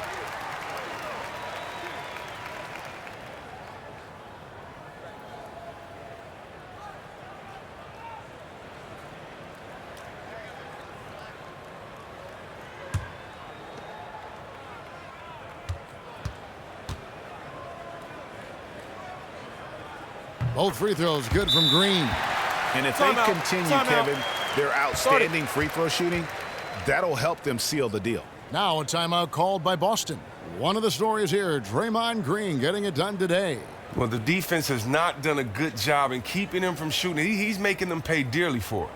Both free throws good from Green. And if they continue, Kevin, their outstanding free throw shooting, that'll help them seal the deal. Now a timeout called by Boston. One of the stories here, Draymond Green getting it done today. Well, the defense has not done a good job in keeping him from shooting. He's making them pay dearly for it.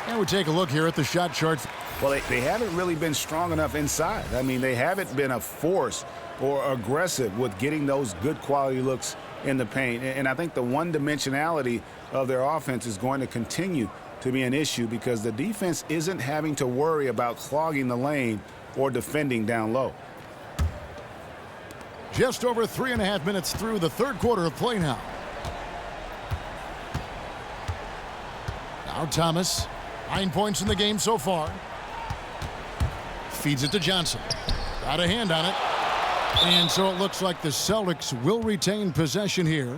And we take a look here at the shot chart. Well, they haven't really been strong enough inside. I mean, they haven't been a force or aggressive with getting those good quality looks in the paint. And I think the one-dimensionality of their offense is going to continue to be an issue because the defense isn't having to worry about clogging the lane or defending down low. Just over 3.5 minutes through the 3rd quarter of play now. Now Thomas. 9 points in the game so far. Feeds it to Johnson. Got a hand on it. And so it looks like the Celtics will retain possession here.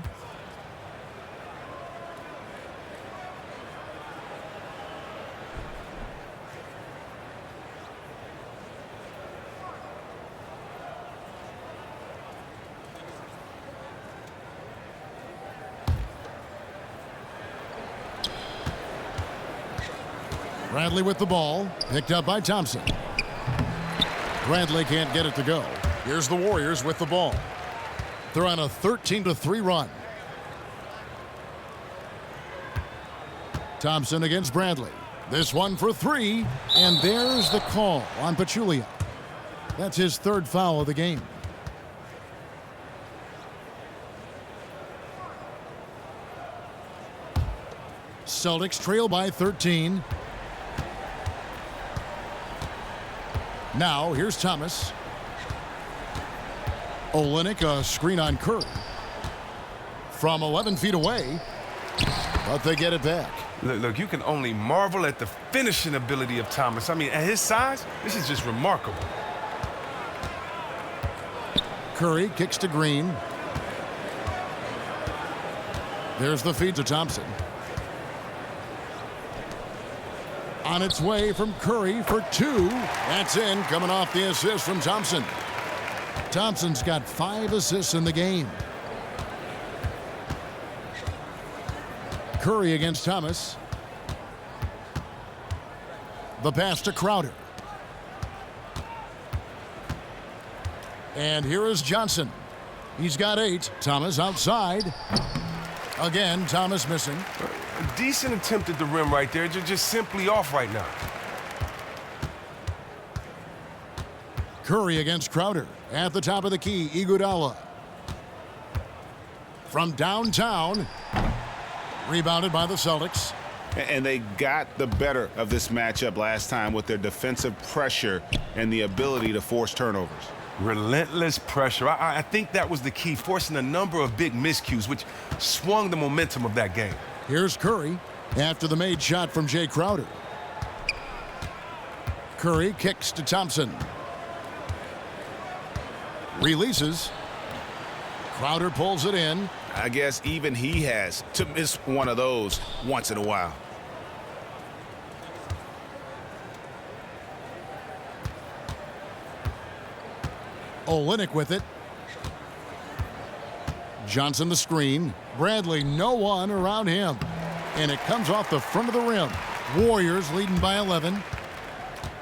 Bradley with the ball, picked up by Thompson. Bradley can't get it to go. Here's the Warriors with the ball. They're on a 13-3 run. Thompson against Bradley. This one for 3, and there's the call on Pachulia. That's his 3rd foul of the game. Celtics trail by 13. Now, here's Thomas. Olynyk, a screen on Curry. From 11 feet away, but they get it back. Look, you can only marvel at the finishing ability of Thomas. I mean, at his size, this is just remarkable. Curry kicks to Green. There's the feed to Thompson. On its way from Curry for 2. That's in, coming off the assist from Thompson. Thompson's got 5 assists in the game. Curry against Thomas. The pass to Crowder. And here is Johnson. He's got 8. Thomas outside. Again, Thomas missing. A decent attempt at the rim right there. Just simply off right now. Curry against Crowder. At the top of the key, Iguodala. From downtown. Rebounded by the Celtics. And they got the better of this matchup last time with their defensive pressure and the ability to force turnovers. Relentless pressure. I think that was the key, forcing a number of big miscues, which swung the momentum of that game. Here's Curry after the made shot from Jay Crowder. Curry kicks to Thompson. Releases. Crowder pulls it in. I guess even he has to miss one of those once in a while. Olynyk with it. Johnson the screen. Bradley, no one around him. And it comes off the front of the rim. Warriors leading by 11.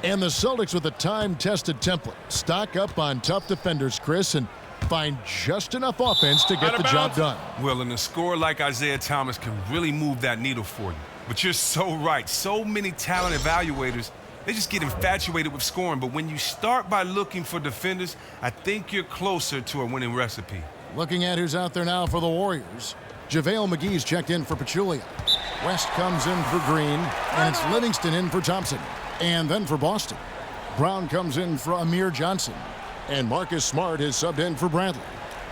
And the Celtics with a time-tested template. Stock up on tough defenders, Chris, and find just enough offense to get the job done. Well, and a scorer like Isaiah Thomas can really move that needle for you. But you're so right. So many talent evaluators, they just get infatuated with scoring. But when you start by looking for defenders, I think you're closer to a winning recipe. Looking at who's out there now for the Warriors. JaVale McGee's checked in for Pachulia. West comes in for Green, and it's Livingston in for Thompson. And then for Boston, Brown comes in for Amir Johnson. And Marcus Smart is subbed in for Bradley.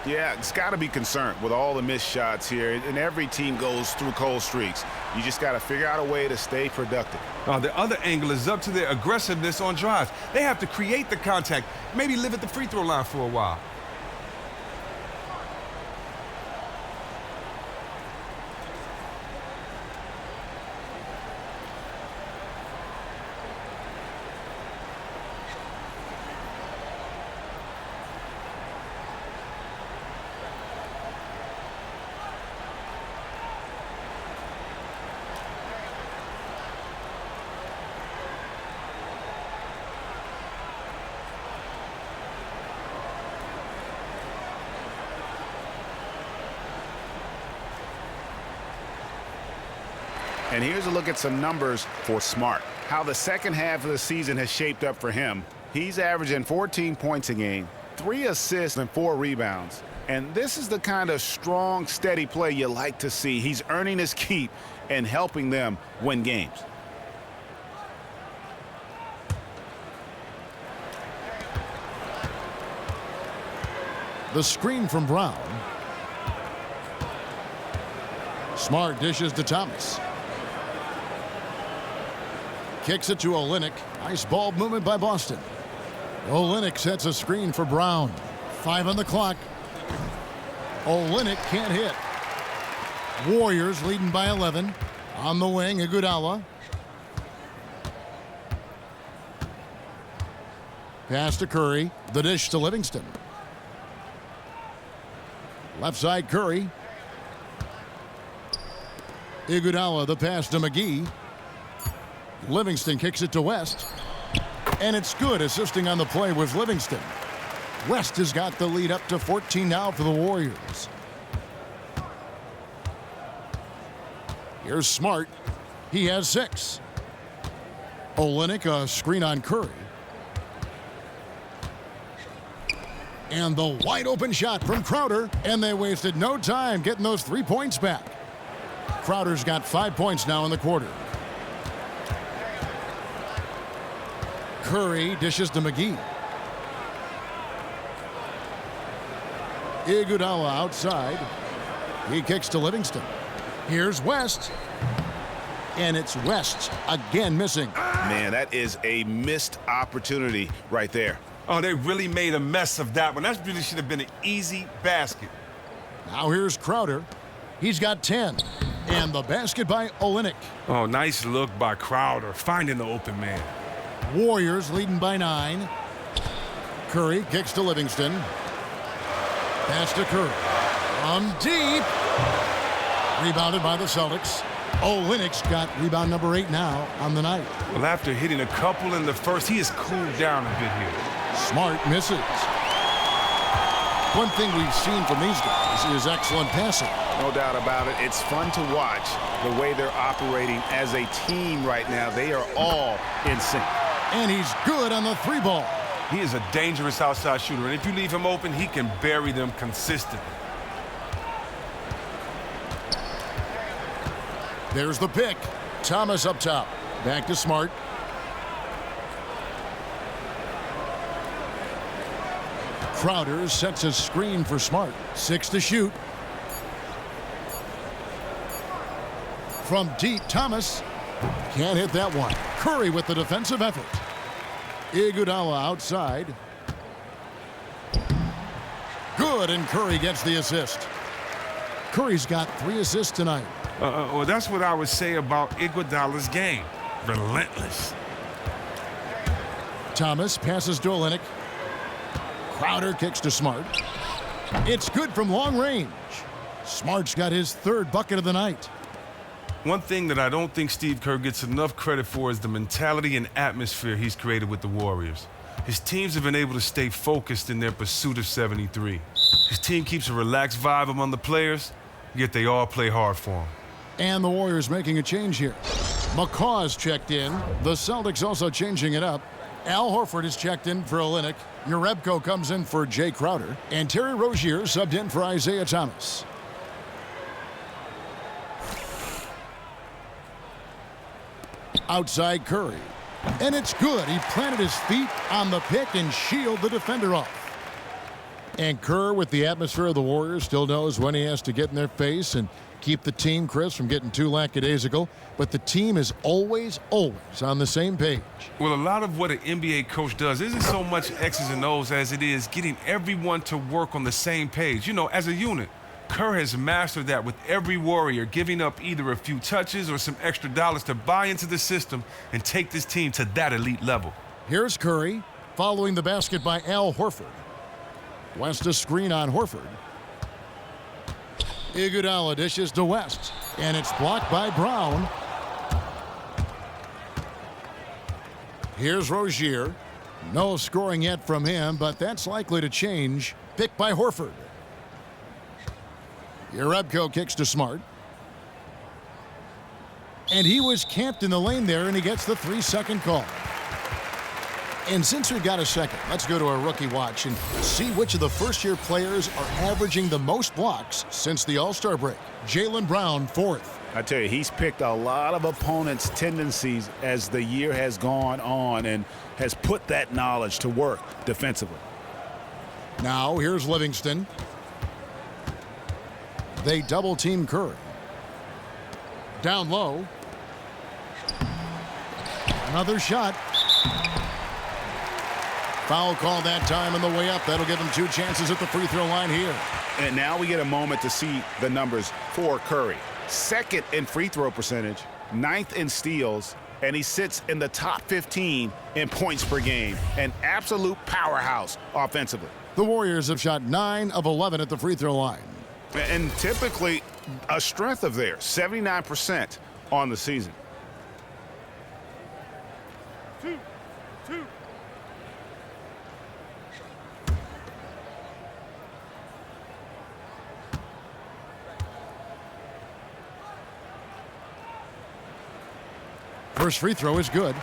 Yeah, it's got to be concerned with all the missed shots here. And every team goes through cold streaks. You just got to figure out a way to stay productive. The other angle is up to their aggressiveness on drives. They have to create the contact, maybe live at the free throw line for a while. And here's a look at some numbers for Smart. How the second half of the season has shaped up for him. He's averaging 14 points a game, 3 assists and 4 rebounds. And this is the kind of strong, steady play you like to see. He's earning his keep and helping them win games. The screen from Brown. Smart dishes to Thomas. Kicks it to Olynyk. Nice ball movement by Boston. Olynyk sets a screen for Brown. 5 on the clock. Olynyk can't hit. Warriors leading by 11. On the wing, Iguodala. Pass to Curry. The dish to Livingston. Left side, Curry. Iguodala, the pass to McGee. Livingston kicks it to West. And it's good. Assisting on the play was Livingston. West has got the lead up to 14 now for the Warriors. Here's Smart. He has 6. Olynyk, a screen on Curry. And the wide open shot from Crowder. And they wasted no time getting those 3 points back. Crowder's got 5 points now in the quarter. Curry dishes to McGee. Iguodala outside. He kicks to Livingston. Here's West. And it's West again missing. Man, that is a missed opportunity right there. Oh, they really made a mess of that one. That really should have been an easy basket. Now here's Crowder. He's got 10. And the basket by Olynyk. Oh, nice look by Crowder, finding the open man. Warriors leading by 9. Curry kicks to Livingston. Pass to Curry. From deep. Rebounded by the Celtics. Olynyk's got rebound number 8 now on the night. Well, after hitting a couple in the first, he has cooled down a bit here. Smart misses. One thing we've seen from these guys is excellent passing. No doubt about it. It's fun to watch the way they're operating as a team right now. They are all in sync. And he's good on the 3 ball. He is a dangerous outside shooter, and if you leave him open, he can bury them consistently. There's the pick. Thomas up top. Back to Smart. Crowder sets a screen for Smart. 6 to shoot. From deep, Thomas. Can't hit that one. Curry with the defensive effort. Iguodala outside. Good, and Curry gets the assist. Curry's got 3 assists tonight. Well, that's what I would say about Iguodala's game. Relentless. Thomas passes to Olynyk. Crowder kicks to Smart. It's good from long range. Smart's got his 3rd bucket of the night. One thing that I don't think Steve Kerr gets enough credit for is the mentality and atmosphere he's created with the Warriors. His teams have been able to stay focused in their pursuit of 73. His team keeps a relaxed vibe among the players, yet they all play hard for him. And the Warriors making a change here. McCaw's checked in. The Celtics also changing it up. Al Horford is checked in for Olynyk. Jerebko comes in for Jay Crowder. And Terry Rozier subbed in for Isaiah Thomas. Outside Curry. And it's good. He planted his feet on the pick and shielded the defender off. And Kerr, with the atmosphere of the Warriors, still knows when he has to get in their face and keep the team, Chris, from getting too lackadaisical. But the team is always on the same page. Well, a lot of what an NBA coach does isn't so much X's and O's as it is getting everyone to work on the same page, as a unit. Kerr has mastered that with every Warrior giving up either a few touches or some extra dollars to buy into the system and take this team to that elite level. Here's Curry, following the basket by Al Horford. West a screen on Horford. Iguodala dishes to West, and it's blocked by Brown. Here's Rozier. No scoring yet from him, but that's likely to change. Picked by Horford. Jerebko kicks to Smart. And he was camped in the lane there, and he gets the 3-second call. And since we've got a second, let's go to our rookie watch and see which of the first-year players are averaging the most blocks since the All-Star break. Jaylen Brown, 4th. I tell you, he's picked a lot of opponents' tendencies as the year has gone on and has put that knowledge to work defensively. Now here's Livingston. They double-team Curry. Down low. Another shot. Foul call that time on the way up. That'll give him 2 chances at the free throw line here. And now we get a moment to see the numbers for Curry. 2nd in free throw percentage, 9th in steals, and he sits in the top 15 in points per game. An absolute powerhouse offensively. The Warriors have shot 9 of 11 at the free throw line. And typically a strength of theirs, 79% on the season. 2. First free throw is good.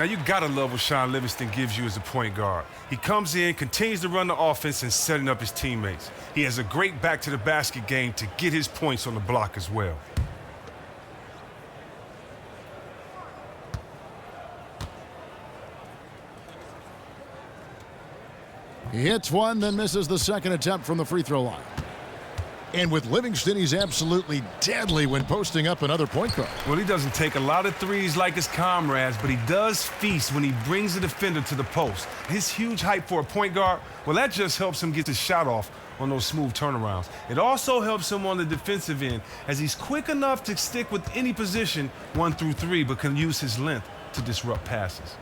Now, you got to love what Sean Livingston gives you as a point guard. He comes in, continues to run the offense, and setting up his teammates. He has a great back-to-the-basket game to get his points on the block as well. He hits one, then misses the second attempt from the free throw line. And with Livingston, he's absolutely deadly when posting up another point guard. Well, he doesn't take a lot of threes like his comrades, but he does feast when he brings the defender to the post. His huge height for a point guard, well, that just helps him get his shot off on those smooth turnarounds. It also helps him on the defensive end, as he's quick enough to stick with any position 1 through 3, but can use his length to disrupt passes.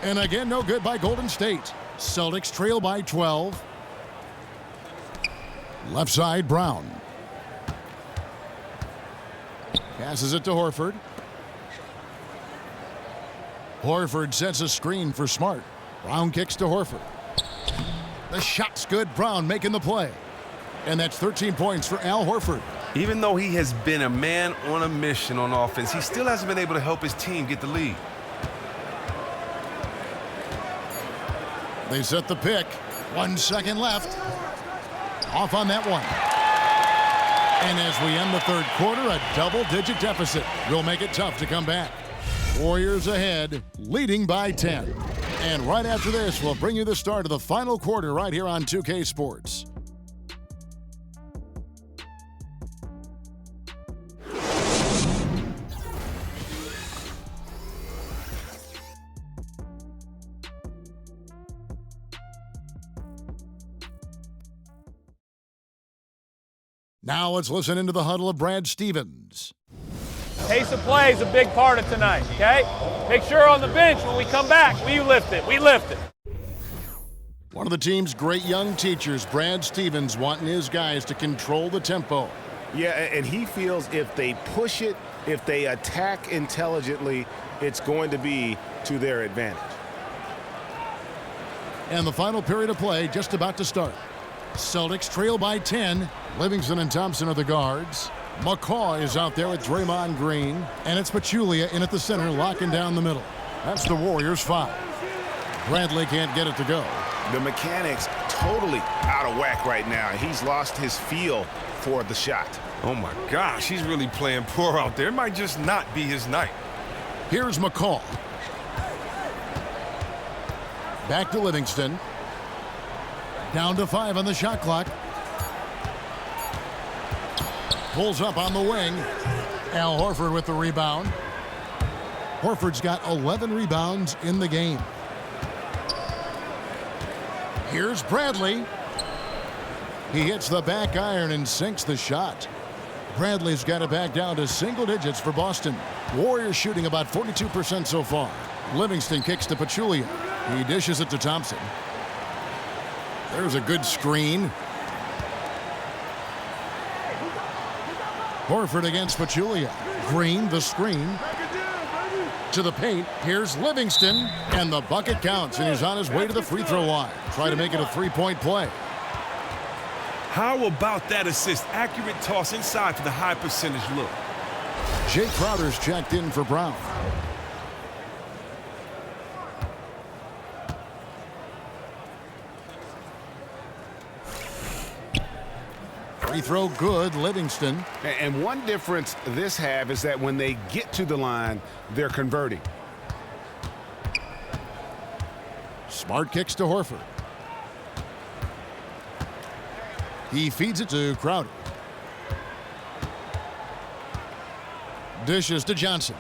And again, no good by Golden State. Celtics trail by 12. Left side, Brown. Passes it to Horford. Horford sets a screen for Smart. Brown kicks to Horford. The shot's good. Brown making the play. And that's 13 points for Al Horford. Even though he has been a man on a mission on offense, he still hasn't been able to help his team get the lead. They set the pick. 1 second left. Off on that one. And as we end the third quarter, a double-digit deficit will make it tough to come back. Warriors ahead, leading by 10. And right after this, we'll bring you the start of the final quarter right here on 2K Sports. Now let's listen into the huddle of Brad Stevens. Pace of play is a big part of tonight, okay? Make sure on the bench when we come back, we lift it. We lift it. One of the team's great young teachers, Brad Stevens, wanting his guys to control the tempo. Yeah, and he feels if they push it, if they attack intelligently, it's going to be to their advantage. And the final period of play just about to start. Celtics trail by 10. Livingston and Thompson are the guards. McCaw is out there with Draymond Green. And it's Pachulia in at the center, locking down the middle. That's the Warriors' foul. Bradley can't get it to go. The mechanics totally out of whack right now. He's lost his feel for the shot. Oh, my gosh, he's really playing poor out there. It might just not be his night. Here's McCaw. Back to Livingston. Down to 5 on the shot clock. Pulls up on the wing. Al Horford with the rebound. Horford's got 11 rebounds in the game. Here's Bradley. He hits the back iron and sinks the shot. Bradley's got it back down to single digits for Boston. Warriors shooting about 42% so far. Livingston kicks to Pachulia. He dishes it to Thompson. There's a good screen. Horford against Pachulia. Green, the screen. To the paint. Here's Livingston. And the bucket counts, and he's on his way to the free throw line. Try to make it a three-point play. How about that assist? Accurate toss inside for the high percentage look. Jake Crowder's checked in for Brown. Free throw good, Livingston. And one difference this half is that when they get to the line, they're converting. Smart kicks to Horford. He feeds it to Crowder. Dishes to Johnson.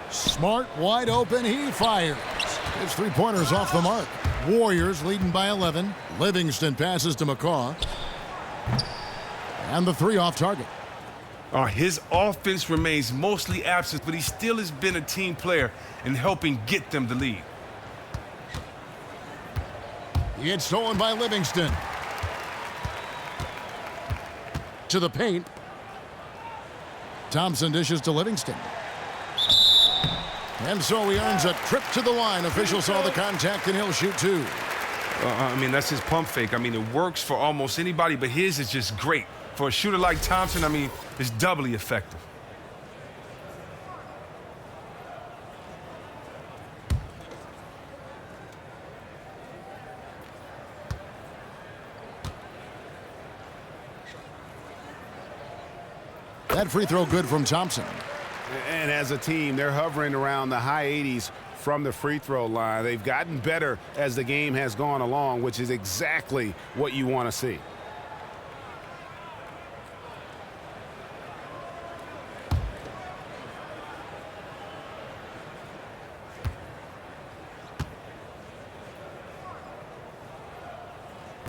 Smart wide open. He fires. His three-pointer's off the mark. Warriors leading by 11. Livingston passes to McCaw. And the three off target. His offense remains mostly absent, but he still has been a team player in helping get them the lead. It's stolen by Livingston. To the paint. Thompson dishes to Livingston. And so he earns a trip to the line. Official saw the contact, and he'll shoot two. That's his pump fake. It works for almost anybody, but his is just great. For a shooter like Thompson, it's doubly effective. That free throw good from Thompson. And as a team, they're hovering around the high 80s from the free throw line. They've gotten better as the game has gone along, which is exactly what you want to see.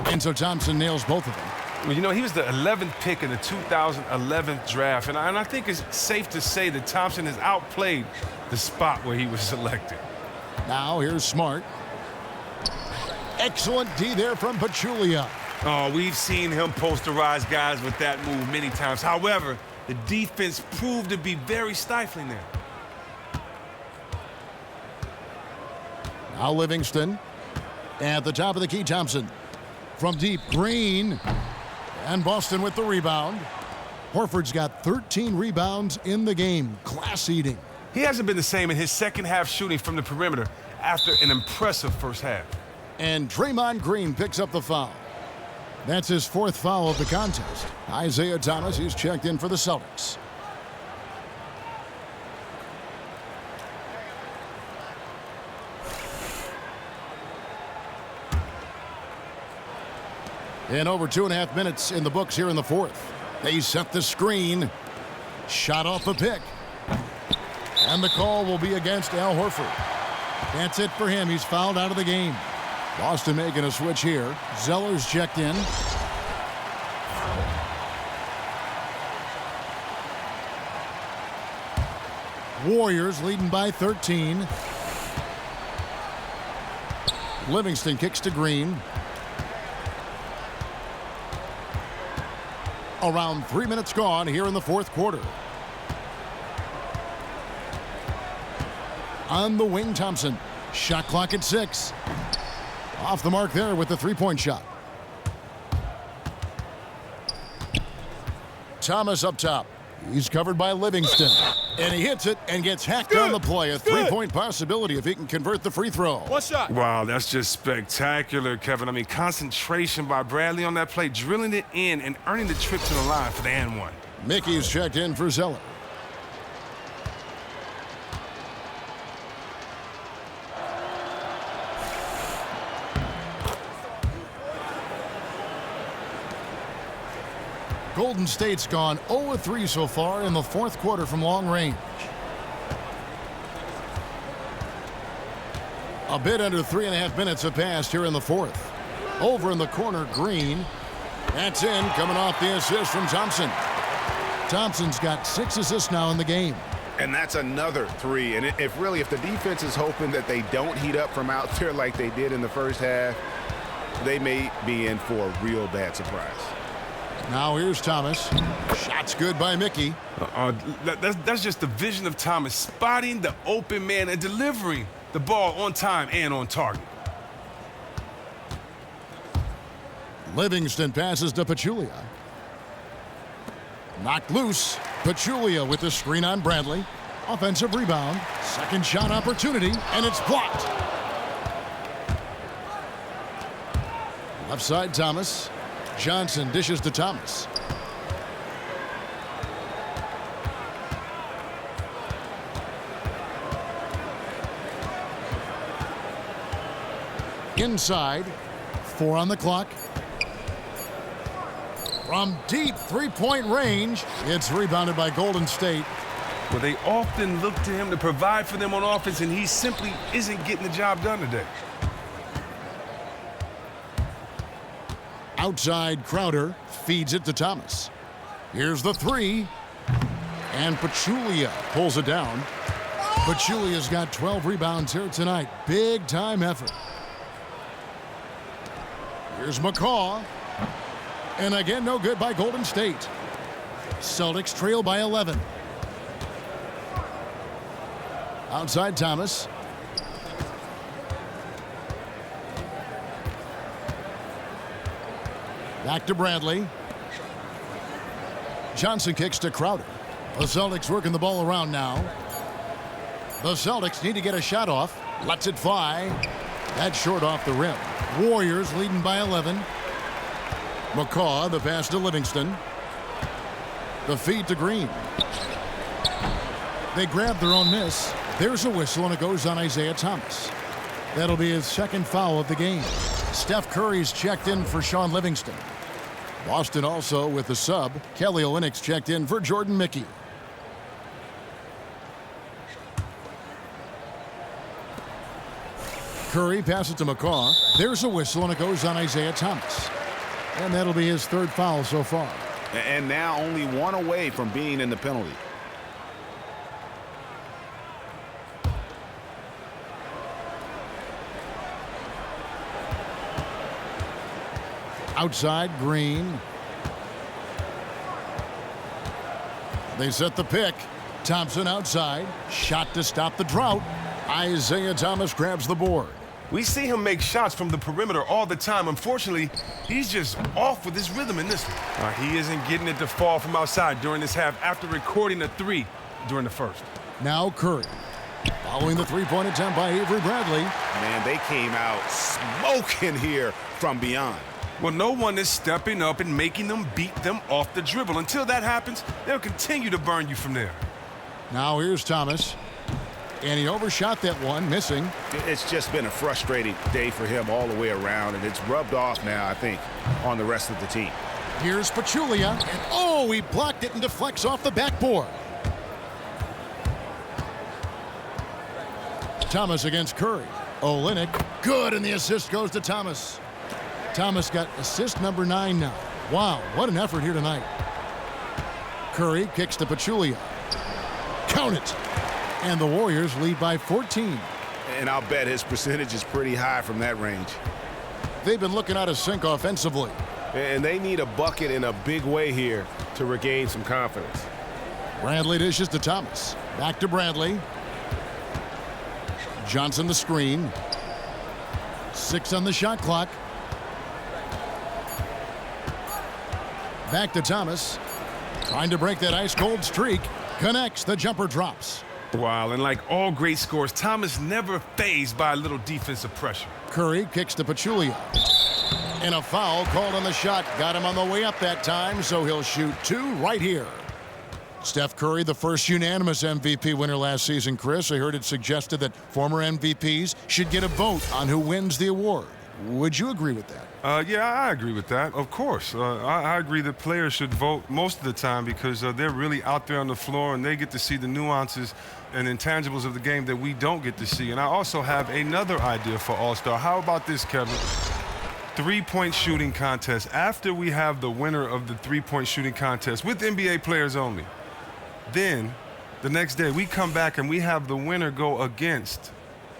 And so Thompson nails both of them. Well, you know, he was the 11th pick in the 2011 draft, and I think it's safe to say that Thompson has outplayed the spot where he was selected. Now here's Smart. Excellent D there from Pachulia. Oh, we've seen him posterize guys with that move many times. However, the defense proved to be very stifling there. Now Livingston. At the top of the key, Thompson. From deep, Green. And Boston with the rebound. Horford's got 13 rebounds in the game. Class eating. He hasn't been the same in his second half shooting from the perimeter after an impressive first half. And Draymond Green picks up the foul. That's his 4th foul of the contest. Isaiah Thomas, he's checked in for the Celtics. And over 2.5 minutes in the books here in the 4th. They set the screen. Shot off the pick. And the call will be against Al Horford. That's it for him. He's fouled out of the game. Boston making a switch here. Zeller's checked in. Warriors leading by 13. Livingston kicks to Green. Around 3 minutes gone here in the 4th quarter. On the wing, Thompson. Shot clock at 6. Off the mark there with the three-point shot. Thomas up top. He's covered by Livingston. And he hits it and gets hacked on the play. A three-point possibility if he can convert the free throw. One shot. Wow, that's just spectacular, Kevin. I mean, concentration by Bradley on that play, drilling it in and earning the trip to the line for the and one. Mickey's checked in for Zeller. Golden State's gone 0-3 so far in the 4th quarter from long range. A bit under 3.5 minutes have passed here in the 4th. Over in the corner, Green. That's in, coming off the assist from Thompson. Thompson's got 6 assists now in the game. And that's another 3. And if the defense is hoping that they don't heat up from out there like they did in the first half, they may be in for a real bad surprise. Now here's Thomas. Shot's good by Mickey. That's just the vision of Thomas, spotting the open man and delivering the ball on time and on target. Livingston passes to Pachulia. Knocked loose. Pachulia with the screen on Bradley. Offensive rebound. Second shot opportunity, and it's blocked. Left side, Thomas. Johnson dishes to Thomas. Inside. 4 on the clock. From deep three-point range, it's rebounded by Golden State. Well, they often look to him to provide for them on offense, and he simply isn't getting the job done today. Outside, Crowder feeds it to Thomas. Here's the 3. And Pachulia pulls it down. Pachulia's got 12 rebounds here tonight. Big time effort. Here's McCaw. And again, no good by Golden State. Celtics trail by 11. Outside, Thomas. Back to Bradley. Johnson kicks to Crowder. The Celtics working the ball around now. The Celtics need to get a shot off. Lets it fly. That's short off the rim. Warriors leading by 11. McCaw, the pass to Livingston. The feed to Green. They grab their own miss. There's a whistle, and it goes on Isaiah Thomas. That'll be his second foul of the game. Steph Curry's checked in for Sean Livingston. Boston also with the sub. Kelly Olynyk's checked in for Jordan Mickey. Curry passes to McCaw. There's a whistle, and it goes on Isaiah Thomas. And that'll be his third foul so far. And now only one away from being in the penalty. Outside, Green. They set the pick. Thompson outside. Shot to stop the drought. Isaiah Thomas grabs the board. We see him make shots from the perimeter all the time. Unfortunately, he's just off with his rhythm in this one. He isn't getting it to fall from outside during this half after recording a 3 during the first. Now Curry. Following the three-point attempt by Avery Bradley. Man, they came out smoking here from beyond. Well, no one is stepping up and making them beat them off the dribble. Until that happens, they'll continue to burn you from there. Now here's Thomas. And he overshot that one, missing. It's just been a frustrating day for him all the way around, and it's rubbed off now, I think, on the rest of the team. Here's Pachulia, and oh, he blocked it and deflects off the backboard. Thomas against Curry. Olynyk, good, and the assist goes to Thomas. Thomas got assist number 9 now. Wow, what an effort here tonight. Curry kicks to Pachulia. Count it. And the Warriors lead by 14. And I'll bet his percentage is pretty high from that range. They've been looking out of sync offensively. And they need a bucket in a big way here to regain some confidence. Bradley dishes to Thomas. Back to Bradley. Johnson the screen. 6 on the shot clock. Back to Thomas. Trying to break that ice-cold streak. Connects. The jumper drops. Wow, and like all great scorers, Thomas never fazed by a little defensive pressure. Curry kicks to Pachulia. And a foul called on the shot. Got him on the way up that time, so he'll shoot 2 right here. Steph Curry, the first unanimous MVP winner last season, Chris. I heard it suggested that former MVPs should get a vote on who wins the award. Would you agree with that? Yeah, I agree with that, of course. I agree that players should vote most of the time because they're really out there on the floor and they get to see the nuances and intangibles of the game that we don't get to see. And I also have another idea for All-Star. How about this, Kevin? 3-point shooting contest. After we have the winner of the 3-point shooting contest with NBA players only, then the next day we come back and we have the winner go against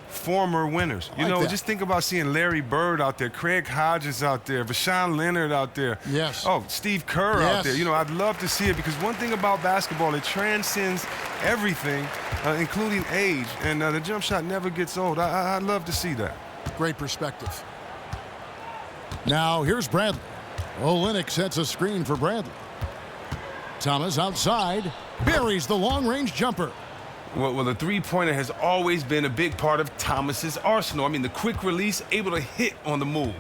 former winners. You know, just think about seeing Larry Bird out there, Craig Hodges out there, Rashawn Leonard out there. Yes. Oh, Steve Kerr out there. You know, I'd love to see it because one thing about basketball, it transcends everything, including age, and the jump shot never gets old. I'd love to see that. Great perspective. Now here's Bradley. Olynyk sets a screen for Bradley. Thomas outside, buries the long-range jumper. Well, the three-pointer has always been a big part of Thomas's arsenal. I mean, the quick release, able to hit on the move.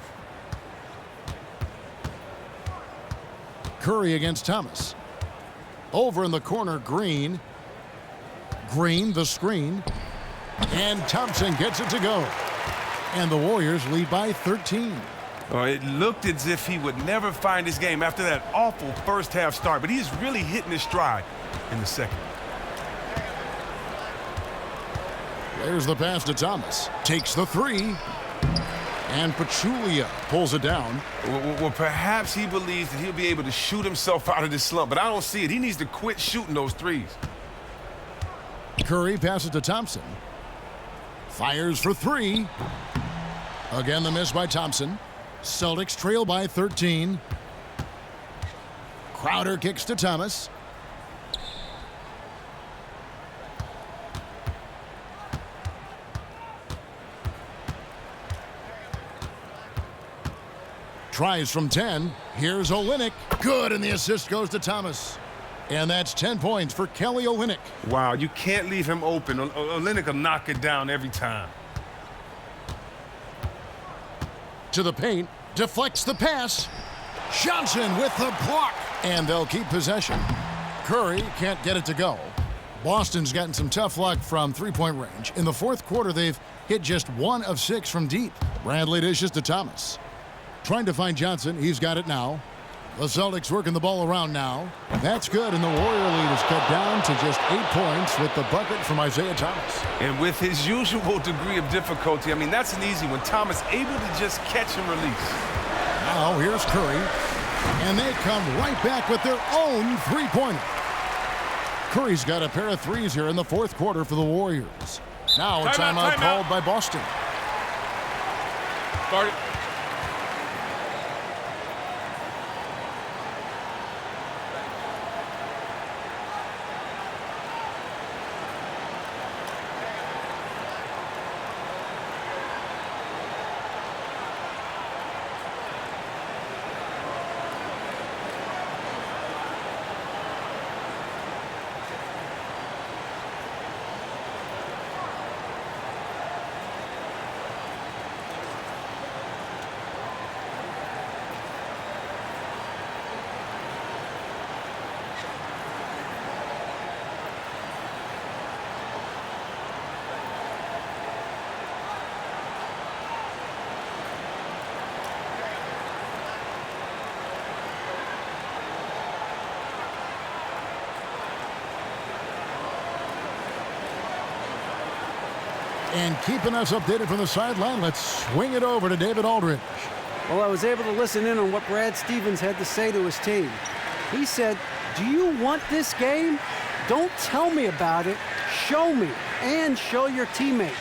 Curry against Thomas. Over in the corner, Green. Green, the screen. And Thompson gets it to go. And the Warriors lead by 13. It looked as if he would never find his game after that awful first-half start, but he's really hitting his stride in the second. There's the pass to Thomas. Takes the 3. And Pachulia pulls it down. Well, perhaps he believes that he'll be able to shoot himself out of this slump, but I don't see it. He needs to quit shooting those threes. Curry passes to Thompson. Fires for 3. Again, the miss by Thompson. Celtics trail by 13. Crowder kicks to Thomas. Tries from 10. Here's Olynyk. Good, and the assist goes to Thomas. And that's 10 points for Kelly Olynyk. Wow, you can't leave him open. Olynyk will knock it down every time. To the paint. Deflects the pass. Johnson with the block. And they'll keep possession. Curry can't get it to go. Boston's gotten some tough luck from three-point range. In the fourth quarter, they've hit just 1 of 6 from deep. Bradley dishes to Thomas. Trying to find Johnson. He's got it now. The Celtics working the ball around now. That's good, and the Warrior lead is cut down to just 8 points with the bucket from Isaiah Thomas. And with his usual degree of difficulty, I mean, that's an easy one. Thomas able to just catch and release. Now here's Curry, and they come right back with their own three-pointer. Curry's got a pair of threes here in the fourth quarter for the Warriors. Now a timeout called by Boston. Start it. And keeping us updated from the sideline, let's swing it over to David Aldridge. Well, I was able to listen in on what Brad Stevens had to say to his team. He said, do you want this game? Don't tell me about it. Show me and show your teammates.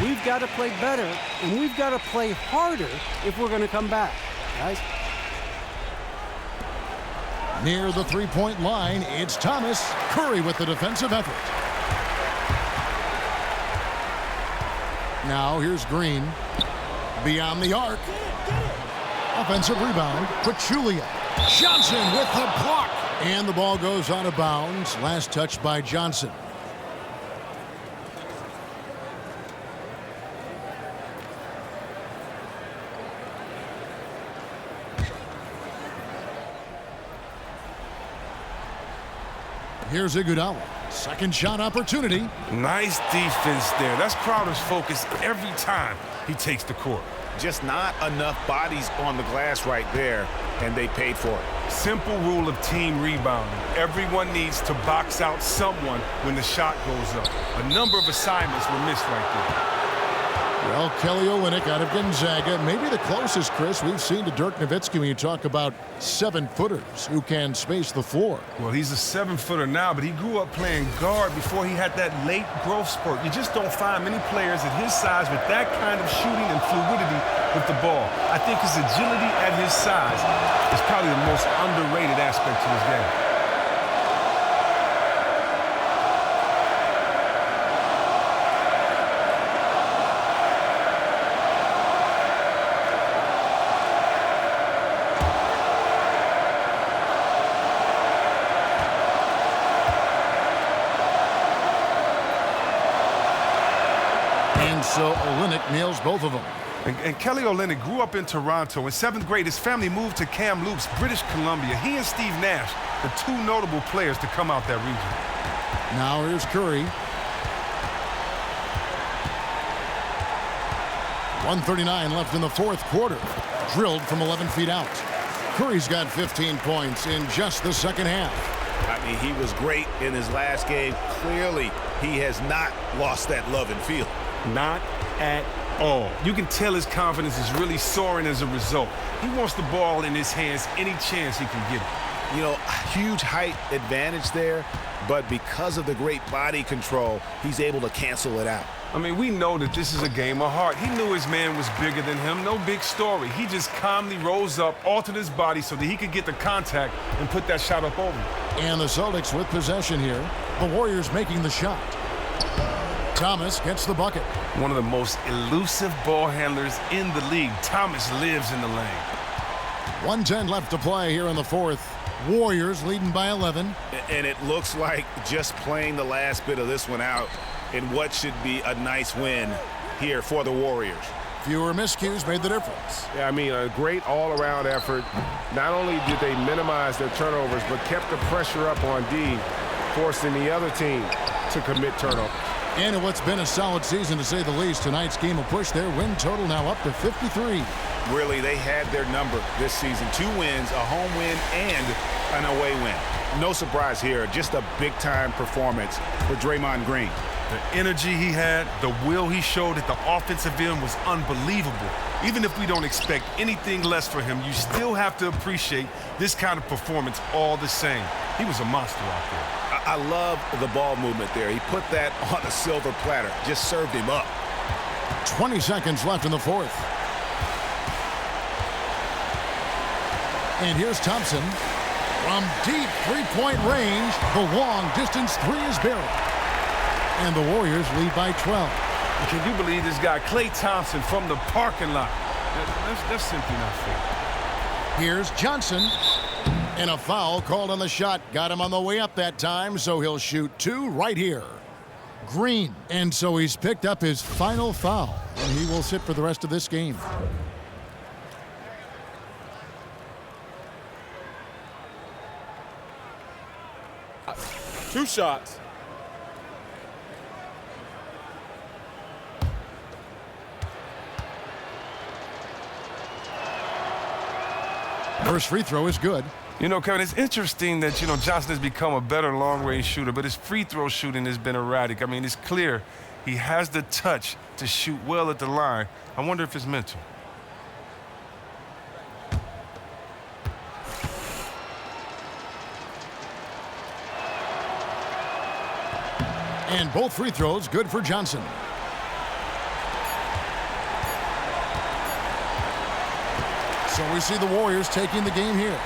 We've got to play better, and we've got to play harder if we're going to come back, guys. Near the three-point line, it's Thomas. Curry with the defensive effort. Now here's Green. Beyond the arc. Offensive rebound. Pachulia. Johnson with the block. And the ball goes out of bounds. Last touch by Johnson. Here's Iguodala. Second shot opportunity. Nice defense there. That's Crowder's focus every time he takes the court. Just not enough bodies on the glass right there, and they paid for it. Simple rule of team rebounding. Everyone needs to box out someone when the shot goes up. A number of assignments were missed right there. Well, Kelly Olynyk out of Gonzaga, maybe the closest, Chris, we've seen to Dirk Nowitzki when you talk about 7-footers who can space the floor. Well, he's a 7-footer now, but he grew up playing guard before he had that late growth spurt. You just don't find many players at his size with that kind of shooting and fluidity with the ball. I think his agility at his size is probably the most underrated aspect to his game. So Olynyk nails both of them. And Kelly Olynyk grew up in Toronto. In 7th grade, his family moved to Kamloops, British Columbia. He and Steve Nash, the two notable players to come out that region. Now here's Curry. 1:39 left in the fourth quarter. Drilled from 11 feet out. Curry's got 15 points in just the second half. I mean, he was great in his last game. Clearly, he has not lost that love and feel. Not at all. You can tell his confidence is really soaring as a result. He wants the ball in his hands any chance he can get it. You know, huge height advantage there, but because of the great body control, he's able to cancel it out. I mean, we know that this is a game of heart. He knew his man was bigger than him. No big story. He just calmly rose up, altered his body so that he could get the contact and put that shot up over. And the Celtics with possession here. The Warriors making the shot. Thomas gets the bucket. One of the most elusive ball handlers in the league. Thomas lives in the lane. 1:10 left to play here in the fourth. Warriors leading by 11. And it looks like just playing the last bit of this one out in what should be a nice win here for the Warriors. Fewer miscues made the difference. Yeah, I mean, a great all-around effort. Not only did they minimize their turnovers, but kept the pressure up on D, forcing the other team to commit turnovers. And in what's been a solid season, to say the least, tonight's game will push their win total now up to 53. Really, they had their number this season. 2 wins, a home win, and an away win. No surprise here, just a big-time performance for Draymond Green. The energy he had, the will he showed at the offensive end was unbelievable. Even if we don't expect anything less for him, you still have to appreciate this kind of performance all the same. He was a monster out there. I love the ball movement there. He put that on a silver platter, just served him up. 20 seconds left in the fourth. And here's Thompson. From deep three-point range, the long-distance 3 is buried. And the Warriors lead by 12. Can you believe this guy, Klay Thompson, from the parking lot? That's simply not fair. Here's Johnson. And a foul called on the shot. Got him on the way up that time, so he'll shoot 2 right here. Green. And so he's picked up his final foul. And he will sit for the rest of this game. Two shots. First free throw is good. You know, Kevin, it's interesting that, Johnson has become a better long-range shooter, but his free throw shooting has been erratic. I mean, it's clear he has the touch to shoot well at the line. I wonder if it's mental. And both free throws good for Johnson. So we see the Warriors taking the game here.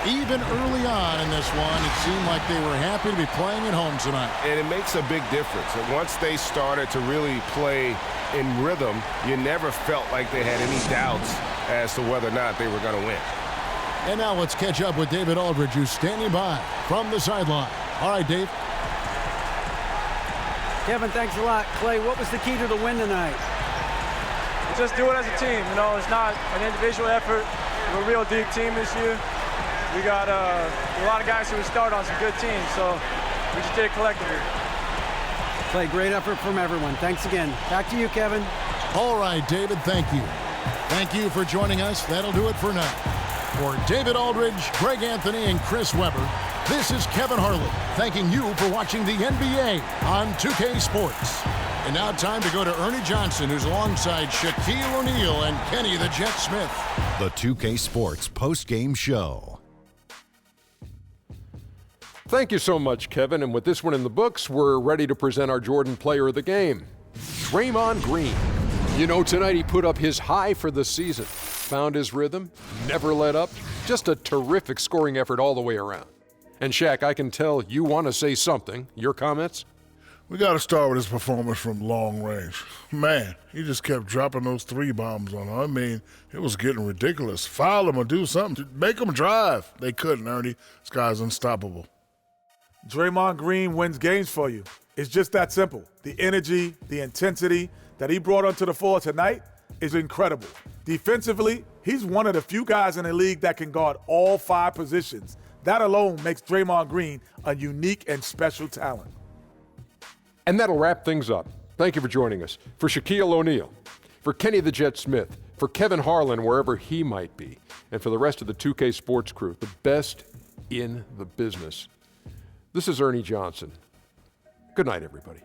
Even early on in this one, it seemed like they were happy to be playing at home tonight. And it makes a big difference. And once they started to really play in rhythm, you never felt like they had any doubts as to whether or not they were going to win. And now let's catch up with David Aldridge, who's standing by from the sideline. All right, Dave. Kevin, thanks a lot. Klay, what was the key to the win tonight? Just do it as a team. It's not an individual effort. We're a real deep team this year. We got a lot of guys who start on some good teams, so we just did it collectively. Klay, great effort from everyone. Thanks again. Back to you, Kevin. All right, David, thank you. Thank you for joining us. That'll do it for now. For David Aldridge, Greg Anthony, and Chris Webber, this is Kevin Harlan, thanking you for watching the NBA on 2K Sports. And now time to go to Ernie Johnson, who's alongside Shaquille O'Neal and Kenny the Jet Smith. The 2K Sports post-game show. Thank you so much, Kevin. And with this one in the books, we're ready to present our Jordan Player of the Game, Draymond Green. Tonight he put up his high for the season. Found his rhythm, never let up. Just a terrific scoring effort all the way around. And Shaq, I can tell you want to say something. Your comments? We got to start with his performance from long range. Man, he just kept dropping those 3 bombs on him. I mean, it was getting ridiculous. Foul him or do something. Make him drive. They couldn't, Ernie. This guy's unstoppable. Draymond Green wins games for you. It's just that simple. The energy, the intensity that he brought onto the floor tonight is incredible. Defensively, he's one of the few guys in the league that can guard all 5 positions. That alone makes Draymond Green a unique and special talent. And that'll wrap things up. Thank you for joining us. For Shaquille O'Neal, for Kenny the Jet Smith, for Kevin Harlan, wherever he might be, and for the rest of the 2K Sports crew, the best in the business. This is Ernie Johnson. Good night, everybody.